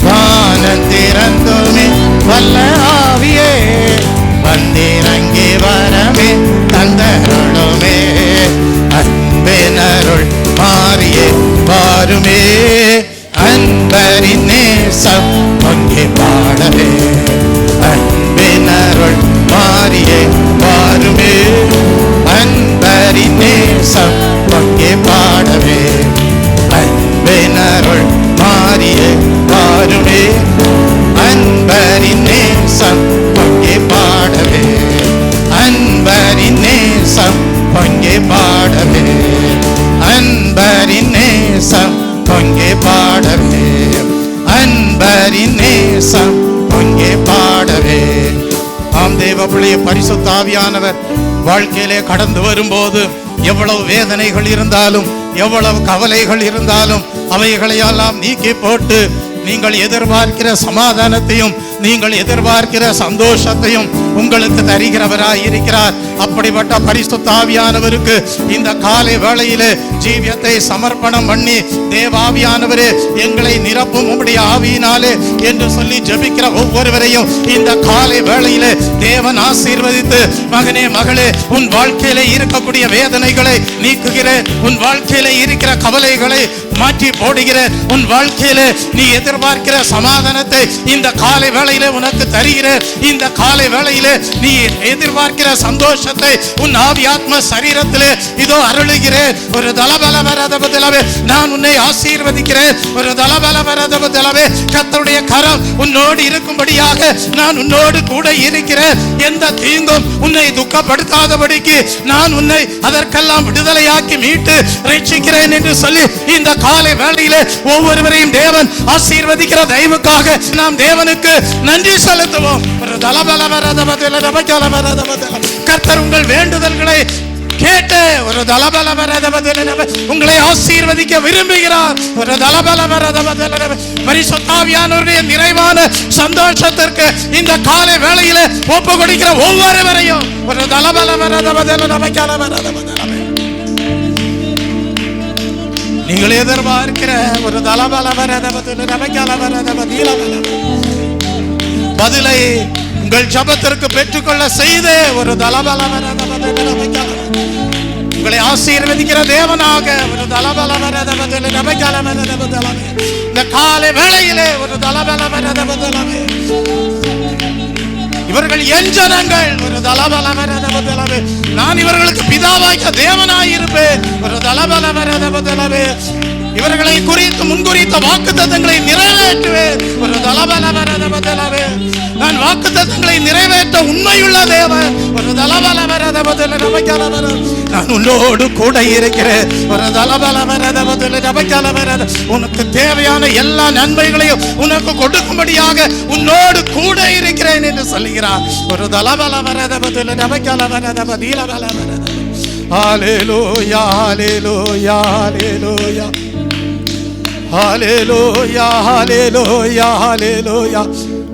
வானம் திறந்துமே வல்ல ஆவியே வந்திறங்கி வரமே தந்தருளுமே. அன்பினருள் மாறியே வாருமே, அன்பரின் நேசம் பொங்கி பாடவே. அன்பினருள் மாறியே வாருமே, அன்பரின் நேசம் பொங்கி பாடவே. அன்பினருள் மாறியே வாருமே, அன்பரின் நேசம் பொங்கி பாடவே. அன்பரின் நேசம் பொங்கி பாடவே, அன்பரின் நேசம் பொங்கி பாடவே. அன்பரின் நேசம் பொங்கி பாடவே. ஆம் தேவ பிள்ளைய பரிசுத்த ஆவியானவர் வாழ்க்கையிலே கடந்து வரும்போது எவ்வளவு வேதனைகள் இருந்தாலும் எவ்வளவு கவலைகள் இருந்தாலும் அவைகளையெல்லாம் நீக்கி போட்டு நீங்கள் எதிர்பார்க்கிற சமாதானத்தையும் நீங்கள் எதிர்பார்க்கிற சந்தோஷத்தையும் உங்களுக்கு தருகிறவராய் இருக்கிறார். அப்படிப்பட்ட பரிசுத்த ஆவியானவருக்கு இந்த காலை வேளையிலே ஜீவியத்தை சமர்ப்பணம் பண்ணி தேவாவியானவரே எங்களை நிரப்பும் உம்முடைய ஆவியினாலே என்று சொல்லி ஜெபிக்கிற ஒவ்வொருவரையும் இந்த காலை வேளையிலே தேவன் ஆசீர்வதித்து, மகனே மகளே, உன் வாழ்க்கையிலே இருக்கக்கூடிய வேதனைகளை நீக்குகிறேன், உன் வாழ்க்கையிலே இருக்கிற கவலைகளை மாற்றி போடுகிறேன், உன் வாழ்க்கையிலே நீ எதிர்பார்க்கிற சமாதானத்தை இந்த காலை வேளை வேளையிலே உனக்கு தருகிற இந்த காலை வேளையிலே நீ எதிர்பார்க்கிற சந்தோஷத்தை உன் ஆவி ஆத்ம சரீரத்திலே இதோ அருளுகிறேன். ஒரு தலபல வரதபதலவே நான் உன்னை ஆசீர்வதிக்கிறேன். ஒரு தலபல வரதபதலவே கர்த்தருடைய கரம் உன்னோடு இருக்கும்படியாக நான் உன்னோடு கூட இருக்கிறேன். எந்த தீங்கும் உன்னை துக்கப்படுத்தாதபடிக்கு நான் உன்னை அதற்கெல்லாம் விடுதலையாக்கி மீட்டு ரட்சிக்கிறேன் என்று சொல்லி இந்த காலை வேளையிலே ஒவ்வொருவரையும் தேவன் ஆசீர்வதிக்கிற தயவுக்காக நாம் தேவனுக்கு நன்றி செலுத்துவோம். கர்த்தர் உங்கள் வேண்டுதல்களை கேட்டு ஒரு உங்களை ஆசீர்வதிக்க விரும்புகிறார். ஒரு பரிசுத்தாவியானவருடைய நிறைவான சந்தோஷத்திற்கு இந்த காலை வேளையிலே ஒப்பு கொடுக்கிற ஒவ்வொருவரையும் ஒரு நீங்கள் எதிர்பார்க்கிற ஒரு பதிலை உங்கள் ஜபத்திற்கு பெற்றுக்கொள்ள செய்து ஒரு உங்களை ஆசீர்வதிக்கிற தேவனாக ஒரு இந்த காலை வேளையிலே ஒரு இவர்கள் என் ஜனங்கள் ஒரு நான் இவர்களுக்கு பிதாவாகிய தேவனாயிருப்பேன். ஒரு இவர்களை குறித்து முன்குறித்த வாக்குத்தத்தங்களை நிறைவேற்றுவேன். ஒரு நான் வாக்குத்தத்தங்களை நிறைவேற்ற உண்மையுள்ள தேவன். ஒரு நான் உன்னோடு கூட இருக்கிறேன். ஒரு உனக்கு தேவையான எல்லா நன்மைகளையும் உனக்கு கொடுக்கும்படியாக உன்னோடு கூட இருக்கிறேன் என்று சொல்லுகிறார். ஒரு ஹல்லேலூயா ஹல்லேலூயா ஹல்லேலூயா ஹல்லேலூயா ஹல்லேலூயா ஹல்லேலூயா.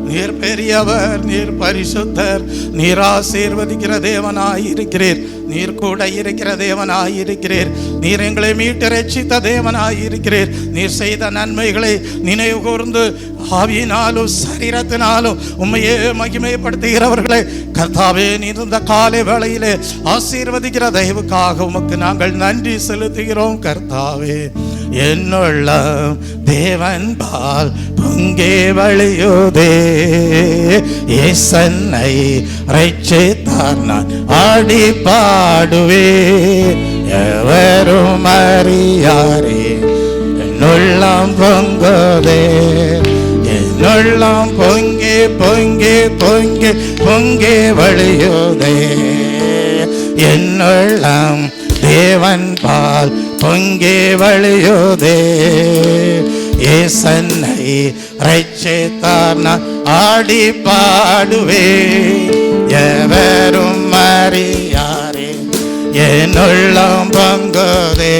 நீர் பெரியவர், நீர் பரிசுத்தர், நீர் ஆசீர்வதிக்கிற தேவனாயிருக்கிறீர். நீர் கூட இருக்கிற தேவனாயிருக்கிறீர். நீர் எங்களை மீட்டு ரட்சித்த தேவனாயிருக்கிறீர். நீர் செய்த நன்மைகளை நினைவு கூர்ந்து ஆவியினாலும் சரீரத்தினாலும் உம்மையே மகிமைப்படுத்துகிறவர்களை கர்த்தாவே நீர் இந்த காலை வேளையிலே ஆசீர்வதிக்கிற தயவுக்காக உமக்கு நாங்கள் நன்றி செலுத்துகிறோம். கர்த்தாவே என்னுள்ள தேவன் பால் பொங்கே வழியுதே, ஏசன்னை ரட்சித்தார் நான் ஆடி பாடுவே. எவரும் அறியாரே என்னுள்ளம் பொங்குதே, என்னுள்ளம் பொங்கி பொங்கி பொங்கி பொங்கி வழியுதே. என்னுள்ளம் தேவன் பால் பொங்கே வழியுதே, ஏசன்னை ரட்சித்தார் நான் ஆடி பாடுவே. எவரும் அறியாரே என்னுள்ளம் பொங்குதே,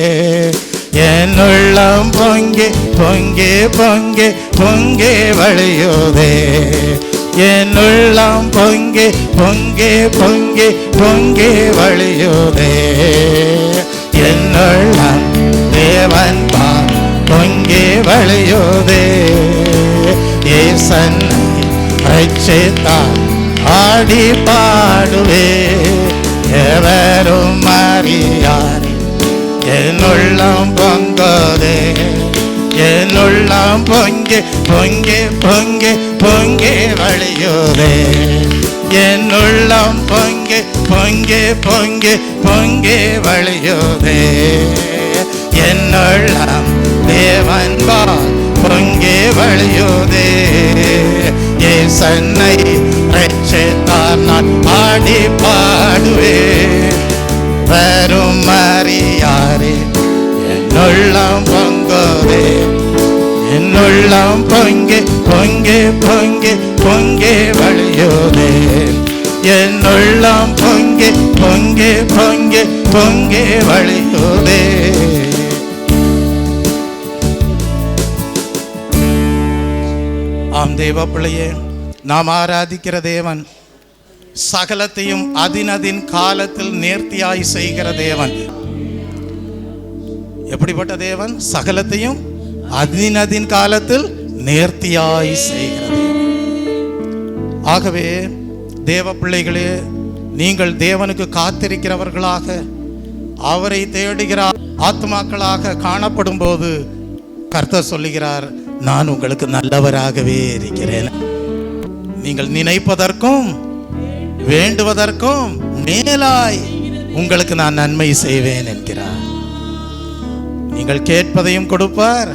என்னுள்ளம் பொங்கி பொங்கி பொங்கி பொங்கி வழியுதே. என்னுள்ளம் பொங்கி பொங்கி பொங்கி பொங்கி வழியுதே. என்னுள்ளம் தேவன் பால் பொங்கி வழியுதே, ஏசன்னை ரட்சித்தார் ஆடி பாடுவே. எவரும் அறியாரே என்னுள்ளம் பொங்குதே, என்னுள்ளம் பொங்கி பொங்கி பொங்கி பொங்கி வழியுதே. என்னுள்ளம் பொங்கி பொங்கி பொங்கி பொங்கி வழியுதே. என்னுள்ளம் தேவன் பால் பொங்கி வழியுதே, ஏசன்னை ரட்சித்தார் நான் ஆடி பாடுவே. வரும் அறியாரே என்னுள்ளம் பொங்குதே, என்னுள்ளம் பொங்கி பொங்கி பொங்கி பொங்கி வழியுதே. என்னுள்ளம் பொங்கி பொங்கி பொங்கி பொங்கி வழியுதே. ஆம் தேவ பிள்ளையே, நாம் ஆராதிக்கிற தேவன் சகலத்தையும் அதினதின் காலத்தில் நேர்த்தியாய் செய்கிற தேவன். எப்படிப்பட்ட தேவன்? சகலத்தையும் அதினதின் காலத்தில் நேர்த்தியாய் செய்கிற தேவன். ஆகவே தேவ பிள்ளைகளே, நீங்கள் தேவனுக்கு காத்திருக்கிறவர்களாக, அவரை தேடுகிற ஆத்மாக்களாக காணப்படும் போது கர்த்தர் சொல்லுகிறார், நான் உங்களுக்கு நல்லவராகவே இருக்கிறேன். நீங்கள் நினைப்பதற்கும் வேண்டுவதற்கும் மேலாய் உங்களுக்கு நான் நன்மை செய்வேன் என்கிறார். நீங்கள் கேட்பதையும் கொடுப்பார்,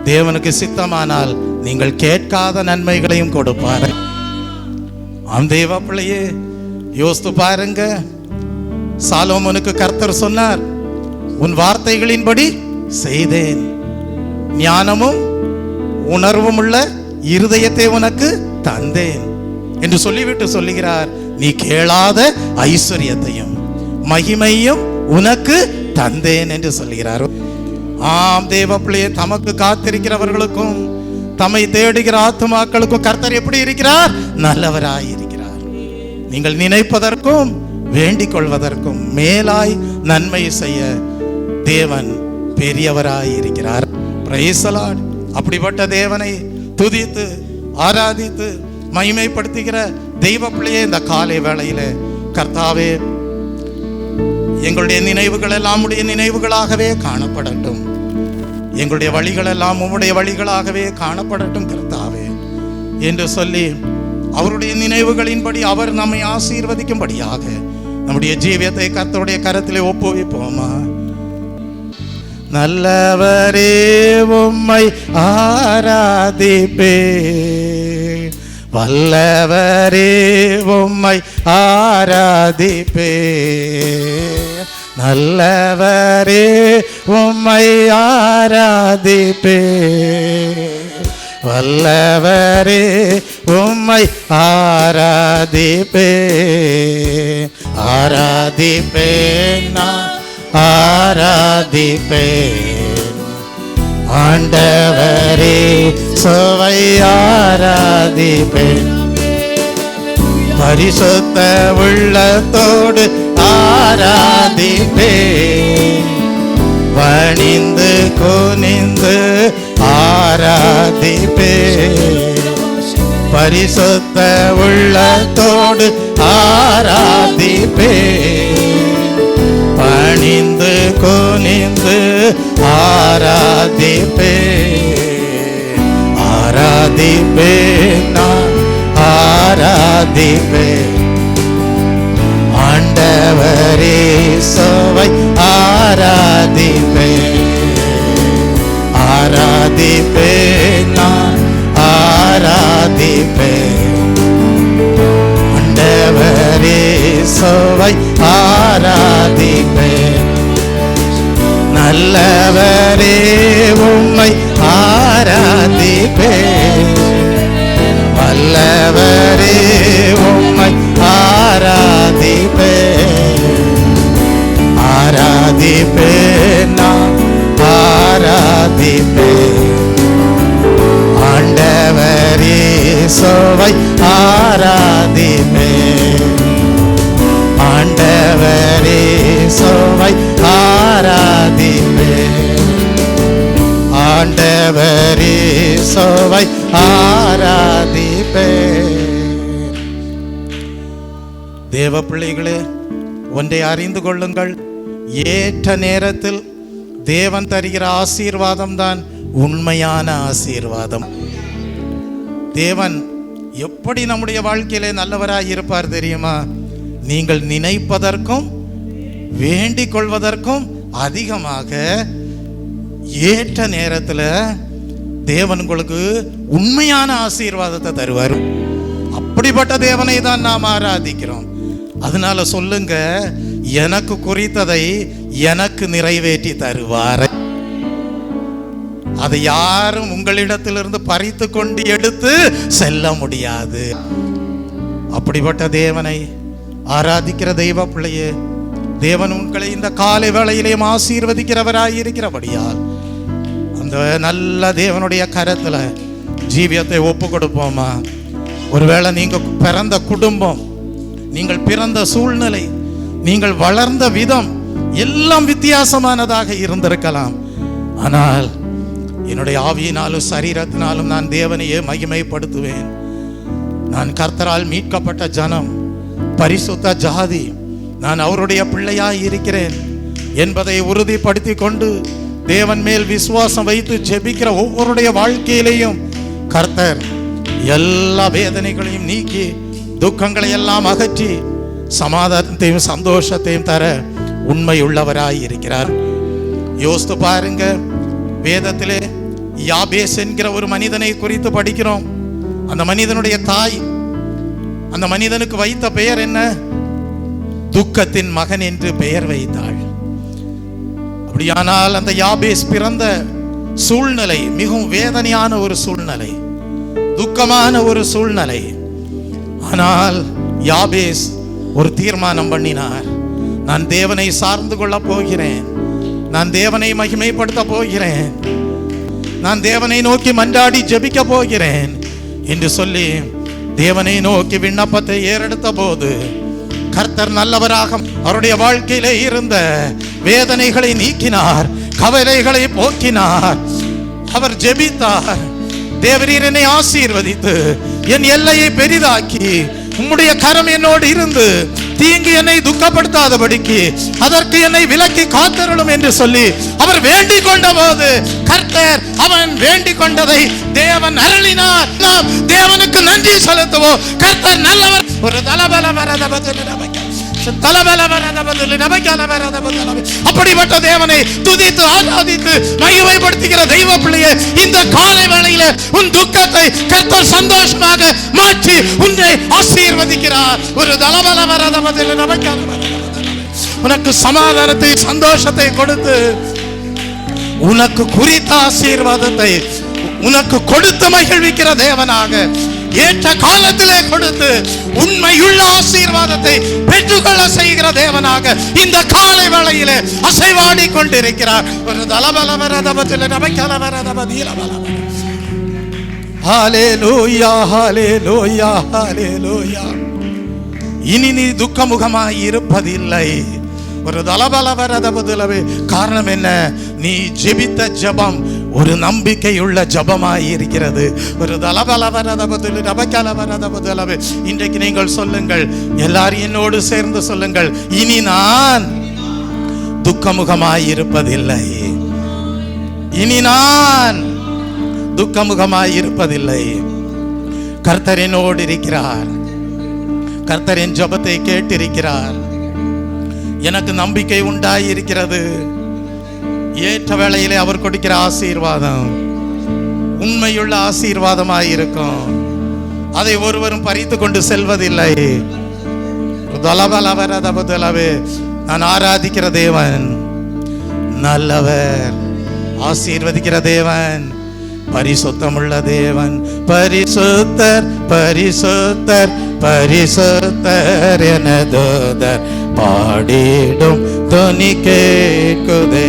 தேவனுக்கு சித்தமானால் நீங்கள் கேட்காத நன்மைகளையும் கொடுப்பார். தேவ பிள்ளையே, யோசித்து பாருங்க. சாலோமோனுக்கு கர்த்தர் சொன்னார், உன் வார்த்தைகளின்படி செய்தேன், ஞானமும் உணர்வும் உள்ள இருதயத்தை உனக்கு தந்தேன் என்று சொல்லிவிட்டு சொல்லுகிறார், நீ கேளாத ஐஸ்வர்யத்தையும் மகிமையும் உனக்கு தந்தேன் என்று சொல்கிறார். ஆம் தேவ பிள்ளையே, தமக்கு காத்திருக்கிறவர்களுக்கும் தம்மை தேடுகிற ஆத்துமாக்களுக்கும் கர்த்தர் எப்படி இருக்கிறார்? நல்லவராய் இருக்கிறார். நீங்கள் நினைப்பதற்கும் வேண்டிக் கொள்வதற்கும் மேலாய் நன்மை செய்ய தேவன் பெரியவராய் இருக்கிறார். Praise the Lord. அப்படிப்பட்ட தேவனை துதித்து ஆராதித்து மகிமைப்படுத்துகிற தெய்வ பிள்ளையே, இந்த காலை வேளையில கர்த்தாவே, எங்களுடைய நினைவுகள் எல்லாம் உம்முடைய நினைவுகளாகவே காணப்படட்டும், எங்களுடைய வழிகள் எல்லாம் உம்முடைய வழிகளாகவே காணப்படட்டும் கர்த்தாவே என்று சொல்லி அவருடைய நினைவுகளின்படி அவர் நம்மை ஆசீர்வதிக்கும்படியாக நம்முடைய ஜீவியத்தை கர்த்தருடைய கரத்திலே ஒப்புவிப்போமா? நல்லவரே உம்மை ஆராதிப்பே, வல்லவரே உம்மை ஆராதிப்பே, நல்லவரே உம்மை ஆராதிப்பே, வல்லவரே உம்மை ஆராதிப்பே, ஆராதிப்பேன் நான் ஆராதிப்பேன், ஆண்டவரே சுவை ஆராதிப்பேன், பரிசுத்த உள்ளத்தோடு ஆராதிப்பேன், பணிந்து குனிந்து ஆராதிப்பேன், பரிசுத்த உள்ளத்தோடு ஆராதிப்பேன், பணிந்து குனிந்து ஆராதிப்பேன், ஆராதிப்பேன் நான் ஆராதிப்பேன், ஆண்டவரே சுவை ஆராதிப்பேன், ஆராதிப்பேன் நான் ஆராதிப்பேன், ஆண்டவரே சுவை ஆராதிப்பேன், நல்லவரே உம்மை ஆராதிப்பேன், வல்லவரே உம்மை ஆராதிப்பேன், ஆராதிப்பேன் நான் ஆராதிப்பேன், ஆண்டவரே சுவை ஆராதிப்பேன், ஆண்டவரே சுவை ஆராதிப்பேன், ஆண்டவரே சுவை ஆராதிப்பேன். தேவ பிள்ளைகளே, ஒன்றை அறிந்து கொள்ளுங்கள், ஏற்ற நேரத்தில் தேவன் தருகிற ஆசீர்வாதம் தான் உண்மையான ஆசீர்வாதம். தேவன் எப்படி நம்முடைய வாழ்க்கையிலே நல்லவராய் இருப்பார் தெரியுமா? நீங்கள் நினைப்பதற்கும் வேண்டிக் கொள்வதற்கும் அதிகமாக ஏற்ற நேரத்தில் தேவன் உங்களுக்கு உண்மையான ஆசீர்வாதத்தை தருவார். அப்படிப்பட்ட தேவனை தான் நாம் ஆராதிக்கிறோம். அதனால சொல்லுங்க, எனக்கு குறித்ததை எனக்கு நிறைவேற்றி தருவார். அதை யாரும் உங்களிடத்திலிருந்து பறித்து கொண்டு எடுத்து செல்ல முடியாது. அப்படிப்பட்ட தேவனை ஆராதிக்கிற தெய்வ பிள்ளையே, தேவன் உங்களை இந்த காலை வேளையிலேயும் ஆசீர்வதிக்கிறவராய் இருக்கிறபடியால் அந்த நல்ல தேவனுடைய கரத்துல ஜீவியத்தை ஒப்பு கொடுப்போமா? ஒருவேளை நீங்க பிறந்த குடும்பம், நீங்கள் பிறந்த சூழ்நிலை, நீங்கள் வளர்ந்த விதம் எல்லாம் வித்தியாசமானதாக இருந்திருக்கலாம். ஆனால் என்னுடைய ஆவியினாலும் சரீரத்தினாலும் நான் தேவனையே மகிமைப்படுத்துவேன். நான் கர்த்தரால் மீட்கப்பட்ட ஜனம், பரிசுத்த ஜாதி, நான் அவருடைய பிள்ளையாய் இருக்கிறேன் என்பதை உறுதிப்படுத்தி கொண்டு தேவன் மேல் விசுவாசம் வைத்து ஜெபிக்கிற ஒவ்வொருடைய வாழ்க்கையிலேயும் கர்த்தர் எல்லா வேதனைகளையும் நீக்கி துக்கங்களை எல்லாம் அகற்றி சமாதானத்தையும் சந்தோஷத்தையும் தர உண்மை உள்ளவராய் இருக்கிறார். யோசித்து பாருங்க, வேதத்திலே யாபேஸ் என்கிற ஒரு மனிதனை குறித்து படிக்கிறோம். அந்த மனிதனுடைய தாய் அந்த மனிதனுக்கு வைத்த பெயர் என்ன? துக்கத்தின் மகன் என்று பெயர் வைத்தாள். அப்படியானால் அந்த யாபேஸ் பிறந்த சூழ்நிலை மிகவும் வேதனையான ஒரு சூழ்நிலை, துக்கமான ஒரு சூழ்நிலை. ஆனால் யாபேஸ் ஒரு தீர்மானம் பண்ணினார். நான் தேவனை சார்ந்து கொள்ள போகிறேன், நான் தேவனை மகிமைப்படுத்த போகிறேன், நான் தேவனை நோக்கி மன்றாடி ஜெபிக்க போகிறேன் என்று சொல்லி தேவனை நோக்கி விண்ணப்பத்தை ஏறெடுத்த போது கர்த்தர் நல்லவராக அவருடைய வாழ்க்கையிலே இருந்த வேதனைகளை நீக்கினார், கவலைகளை போக்கினார். அவர் ஜெபித்தார், தேவரீர் என்னை ஆசீர்வதித்து என் எல்லையை பெரிதாக்கி உம்முடைய கரம் என்னோடு இருந்து தீங்கு என்னை துக்கப்படுத்தாதபடிக்கு அதற்கு என்னை விலக்கி காத்தருளும் என்று சொல்லி அவர் வேண்டிக் கொண்ட போது கர்த்தர் அவன் வேண்டிக் கொண்டதை தேவன் அருளினார். நாம் தேவனுக்கு நன்றி செலுத்துவோம். கர்த்தர் நல்லவர். ஒரு அப்படிப்பட்ட தேவனை துதித்து ஆராதித்து மகிமைப்படுத்துகிற தெய்வ பிள்ளையே, இந்த காலை வேளையில உன் துக்கத்தை கர்த்தர் சந்தோஷமாக மாற்றி உன்னை ஆசீர்வதிக்கிறார். ஒரு உனக்கு சமாதானத்தை சந்தோஷத்தை கொடுத்து உனக்கு குறித்த ஆசீர்வாதத்தை உனக்கு கொடுத்து மகிழ்விக்கிற தேவனாக ஏற்ற காலத்திலே கொடுத்து உண்மையுள்ள ஆசீர்வாதத்தை பெற்றுக்கொள்ள செய்கிற தேவனாக இந்த காலை வேளையிலே அசைவாடி கொண்டிருக்கிறார். ஒரு தலபலவரதபதில நபைக்கலவரதபதில ஹல்லேலூயா ஹல்லேலூயா ஹல்லேலூயா. இனி நீ துக்கமுகமாய் இருப்பதில்லை. ஒரு தலபலவரதபதிலவே. காரணம் என்ன? நீ ஜெபித்த ஜெபம் ஒரு நம்பிக்கையுள்ள ஜெபமாய் இருக்கிறது. ஒரு தலபலவரதபதில நபைக்கலவரதபதிலவே. இன்றைக்கு நீங்கள் சொல்லுங்கள், எல்லாரும் என்னோடு சேர்ந்து சொல்லுங்கள், இனி நான் துக்கமுகமாய் இருப்பதில்லை. இனி நான் துக்கமுகமாய் இருப்பதில்லை. கர்த்தர் என்னோடு இருக்கிறார். கர்த்தரின் ஜெபத்தை கேட்டிருக்கிறார். எனக்கு நம்பிக்கை உண்டாய் இருக்கிறது. ஏற்ற வேளையிலே அவர் கொடுக்கிற ஆசீர்வாதம் உண்மையுள்ள ஆசீர்வாதமாய் இருக்கும். அதை ஒருவரும் பறித்து கொண்டு செல்வதில்லை. நான் ஆராதிக்கிற தேவன் நல்லவர், ஆசீர்வதிக்கிற தேவன், பரிசுத்தமுள்ள தேவன். பரிசுத்தர் பரிசுத்தர் பரிசுத்தர் என தூதர் பாடிடும் துணி கேட்குதே.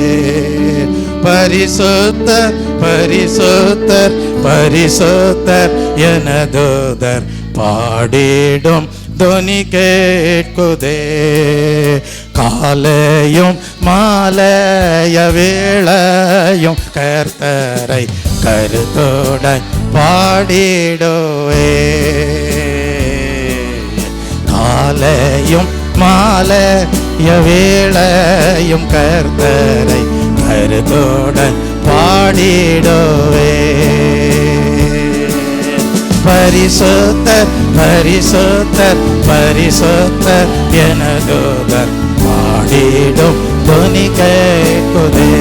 பரிசுத்தர் பரிசுத்தர் பரிசுத்தர் என தூதர் பாடிடும் துணி கேட்குதே. காலையும் மாலைய வேளையும் கர்த்தரை கருத்துடன் பாடிடுவே. காலையும் மாலைய வேளையும் கர்த்தரை கருத்துடன் பாடிடுவே. பரிசுத்தர் பரிசுத்தர் பரிசுத்தர் என தூதர் பாடிடும் துணி கேட்குதே.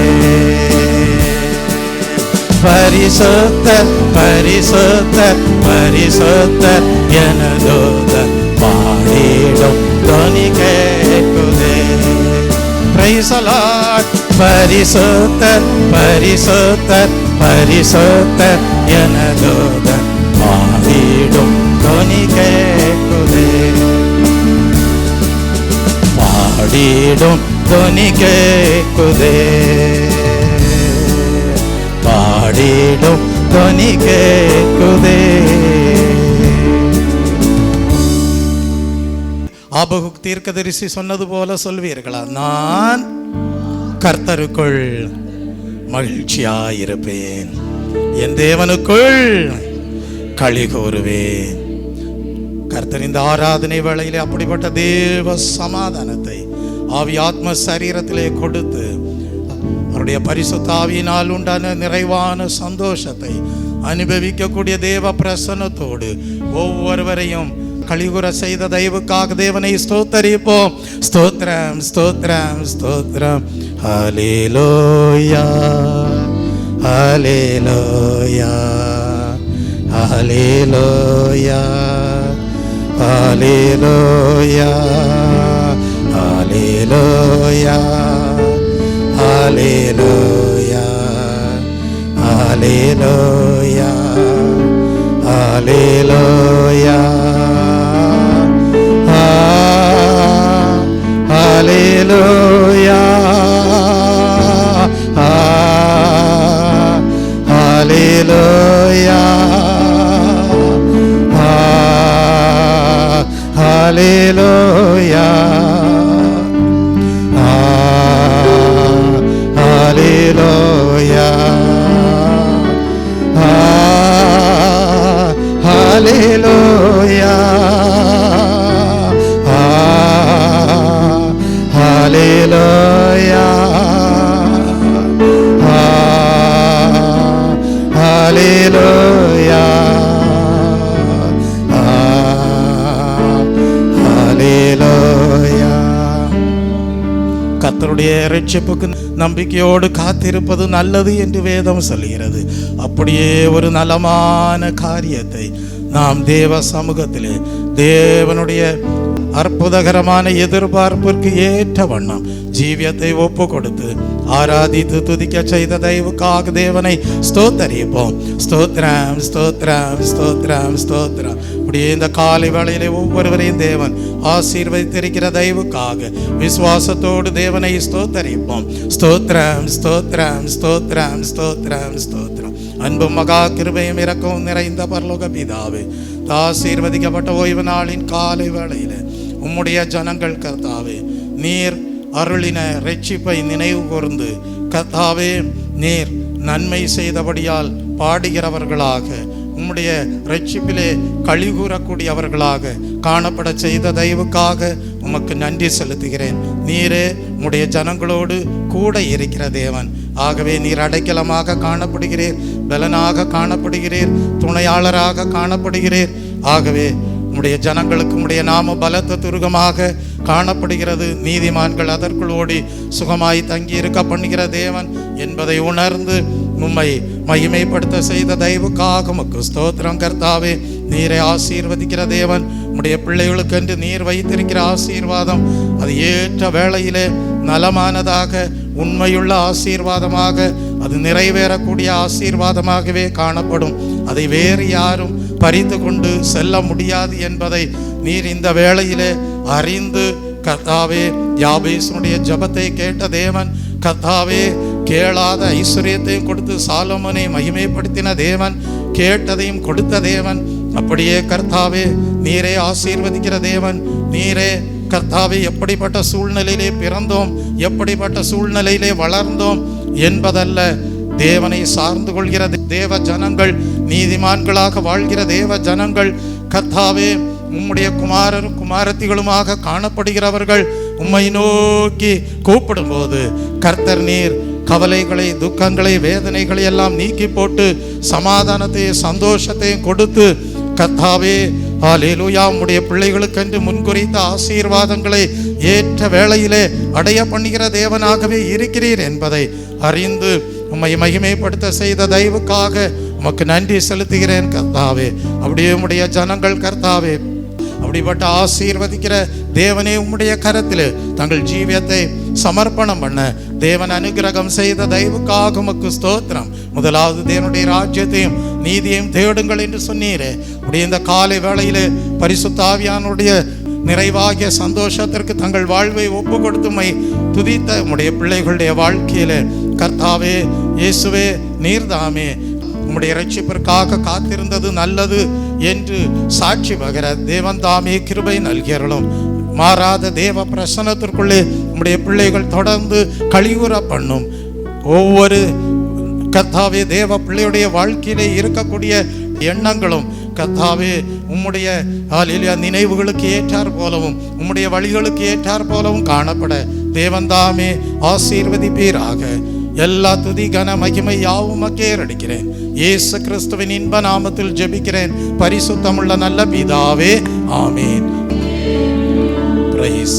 பரிசுத்தர் பரிசுத்தர் பரிசுத்தர் என தூதர் பாடிடும் துணி கேட்குதே. Praise the Lord. பரிசுத்தர் பரிசுத்தர் பரிசுத்தர் என தூதர் பாடிடும் துணி கேட்குதே. பாடிடும் துணி கேட்குதே. பாடிடும் துணி கேட்குதே. ஆபகுக் தீர்க்கதரிசி சொன்னது போல சொல்வீர்களா? நான் கர்த்தருக்குள் மகிழ்ச்சியாயிருப்பேன், என் தேவனுக்குள் களி கூறுவேன். கர்த்தர் இந்த ஆராதனை வேளையிலே அப்படிப்பட்ட தேவ சமாதானத்தை ஆவி ஆத்ம சரீரத்திலே கொடுத்து அவருடைய பரிசுத்த ஆவியினால் உண்டான நிறைவான சந்தோஷத்தை அனுபவிக்கக்கூடிய தேவ பிரசன்னத்தோடு ஒவ்வொருவரையும் கலிகுற செய்த தயவுக்காக தேவனை ஸ்தோத்தரிப்போம். ஸ்தோத்திரம், ஸ்தோத்திரம், ஸ்தோத்திரம். ஹல்லேலூயா, ஹல்லேலூயா, ஹல்லேலூயா, ஹல்லேலூயா, ஹல்லேலூயா, ஹல்லேலூயா, ஹல்லேலூயா, ஹல்லேலூயா, ஹல்லேலூயா, ஹல்லேலூயா, ஹல்லேலூயா, ஹல்லேலூயா, ஹல்லேலூயா, ஹல்லேலூயா, ஹல்லேலூயா, ஹல்லேலூயா. கர்த்தருடைய இரட்சிப்புக்கு நம்பிக்கையோடு காத்திருப்பது நல்லது என்று வேதம் சொல்கிறது. அப்படியே ஒரு நலமான காரியத்தை நாம் தேவ சமூகத்திலே தேவனுடைய அற்புதகரமான எதிர்பார்ப்பிற்கு ஏற்ற வண்ணம் ஜீவியத்தை ஒப்பு கொடுத்து ஆராதித்து துதிக்க செய்த தயவுக்காக தேவனை ஸ்தோத்தரிப்போம். ஸ்தோத்திரம், ஸ்தோத்திரம், ஸ்தோத்திரம், ஸ்தோத்திரம். அப்படியே இந்த காலை வேளையிலே ஒவ்வொருவரையும் தேவன் ஆசீர்வதித்திருக்கிற தயவுக்காக விசுவாசத்தோடு தேவனை ஸ்தோத்தரிப்போம். ஸ்தோத்திரம், ஸ்தோத்திரம், ஸ்தோத்திரம், ஸ்தோத்திரம், ஸ்தோத்திரம். அன்பும் மகா கிருபையும் இரக்கமும் நிறைந்த பரலோக பிதாவே, ஆசீர்வதிக்கப்பட்ட ஓய்வு நாளின் காலை வேளையிலே உம்முடைய ஜனங்கள் கர்த்தாவே நீர் அருளின இரட்சிப்பை நினைவு கூர்ந்து கர்த்தாவே நீர் நன்மை செய்தபடியால் பாடுகிறவர்களாக உம்முடைய இரட்சிப்பிலே களி கூறக்கூடியவர்களாக காணப்பட செய்த தயவுக்காக உமக்கு நன்றி செலுத்துகிறேன். நீரே உம்முடைய ஜனங்களோடு கூட இருக்கிற தேவன். ஆகவே நீர் அடைக்கலமாக காணப்படுகிறீர், பலனாக காணப்படுகிறீர், துணையாளராக காணப்படுகிறீர். ஆகவே உம்முடைய ஜனங்களுக்கு உம்முடைய நாம பலத்த துருகமாக காணப்படுகிறது. நீதிமான்கள் அதற்குள் ஓடி சுகமாய் தங்கி இருக்க பண்ணுகிற தேவன் என்பதை உணர்ந்து உம்மை மகிமைப்படுத்த செய்த தயவுக்காக உமக்கு ஸ்தோத்திரம் கர்த்தாவே. நீரை ஆசீர்வதிக்கிற தேவன். உம்முடைய பிள்ளைகளுக்கென்று நீர் வைத்திருக்கிற ஆசீர்வாதம் அது ஏற்ற வேளையிலே நலமானதாக உண்மையுள்ள ஆசீர்வாதமாக அது நிறைவேறக்கூடிய ஆசீர்வாதமாகவே காணப்படும். அதை வேறு யாரும் பறித்து கொண்டு செல்ல முடியாது என்பதை நீர் இந்த வேளையிலே அறிந்து கர்த்தாவே யாபேசுடைய ஜபத்தை கேட்ட தேவன். கர்த்தாவே கேளாத ஐஸ்வர்யத்தையும் கொடுத்து சாலோமோனை மகிமைப்படுத்தின தேவன், கேட்டதையும் கொடுத்த தேவன். அப்படியே கர்த்தாவே நீரே ஆசீர்வதிக்கிற தேவன். நீரே கர்த்தாவே எப்படிப்பட்ட சூழ்நிலையிலே பிறந்தோம், எப்படிப்பட்ட சூழ்நிலையிலே வளர்ந்தோம் என்பதல்ல, தேவனை சார்ந்து கொள்கிற தேவ ஜனங்கள், நீதிமான்களாக வாழ்கிற தேவ ஜனங்கள் கர்த்தாவே உம்முடைய குமாரரும் குமாரத்திகளுமாக காணப்படுகிறவர்கள் உம்மை நோக்கி கூப்பிடும்போது கர்த்தர் நீர் கவலைகளை, துக்கங்களை, வேதனைகளை எல்லாம் நீக்கி போட்டு சமாதானத்தையும் சந்தோஷத்தையும் கொடுத்து கர்த்தாவே ஹல்லேலூயா உம்முடைய பிள்ளைகளுக்கென்று முன்குறித்த ஆசீர்வாதங்களை ஏற்ற வேளையிலே அடைய பண்ணுகிற தேவனாகவே இருக்கிறீர் என்பதை அறிந்து உம்மை மகிமைப்படுத்த செய்த தயவுக்காக உமக்கு நன்றி செலுத்துகிறேன் கர்த்தாவே. அப்படியே உம்முடைய ஜனங்கள் கர்த்தாவே அப்படிப்பட்ட ஆசீர்வதிக்கிற தேவனே உம்முடைய கரத்தில் தங்கள் ஜீவியத்தை சமர்ப்பணம் பண்ண தேவன் அனுகிரகம் செய்த தயவுக்காக உமக்கு ஸ்தோத்திரம். முதலாவது தேவனுடைய ராஜ்யத்தையும் நீதியையும் தேடுங்கள் என்று சொன்னீரே. அப்படியே இந்த காலை வேளையிலே பரிசுத்த ஆவியானுடைய நிறைவாகிய சந்தோஷத்திற்கு தங்கள் வாழ்வை ஒப்பு கொடுத்துமை துதித்த உம்முடைய பிள்ளைகளுடைய வாழ்க்கையிலே கர்த்தாவே இயேசுவே நீர்தாமே உம்முடைய இரட்சிப்பிற்காக காத்திருந்தது நல்லது என்று சாட்சி பகர தேவன் தாமே கிருபை நல்கிறோம். மாறாத தேவ பிரசன்னத்திற்குள்ளே உம்முடைய பிள்ளைகள் தொடர்ந்து கழிவுற பண்ணும். ஒவ்வொரு கர்த்தாவே தேவ பிள்ளையுடைய வாழ்க்கையிலே இருக்கக்கூடிய எண்ணங்களும் கர்த்தாவே உம்முடைய ஹல்லேலூயா நினைவுகளுக்கு ஏற்றார் போலவும் உம்முடைய வழிகளுக்கு ஏற்றார் போலவும் காணப்பட தேவன் தாமே ஆசீர்வதிப்பீராக. எல்லா துதி கன மகிமை யாவும் உமக்கே ஏறெடுக்கிறேன். இயேசு கிறிஸ்துவின் இன்ப நாமத்தில் ஜெபிக்கிறேன் பரிசுத்தமுள்ள நல்ல பிதாவே, ஆமீன். பிரைஸ்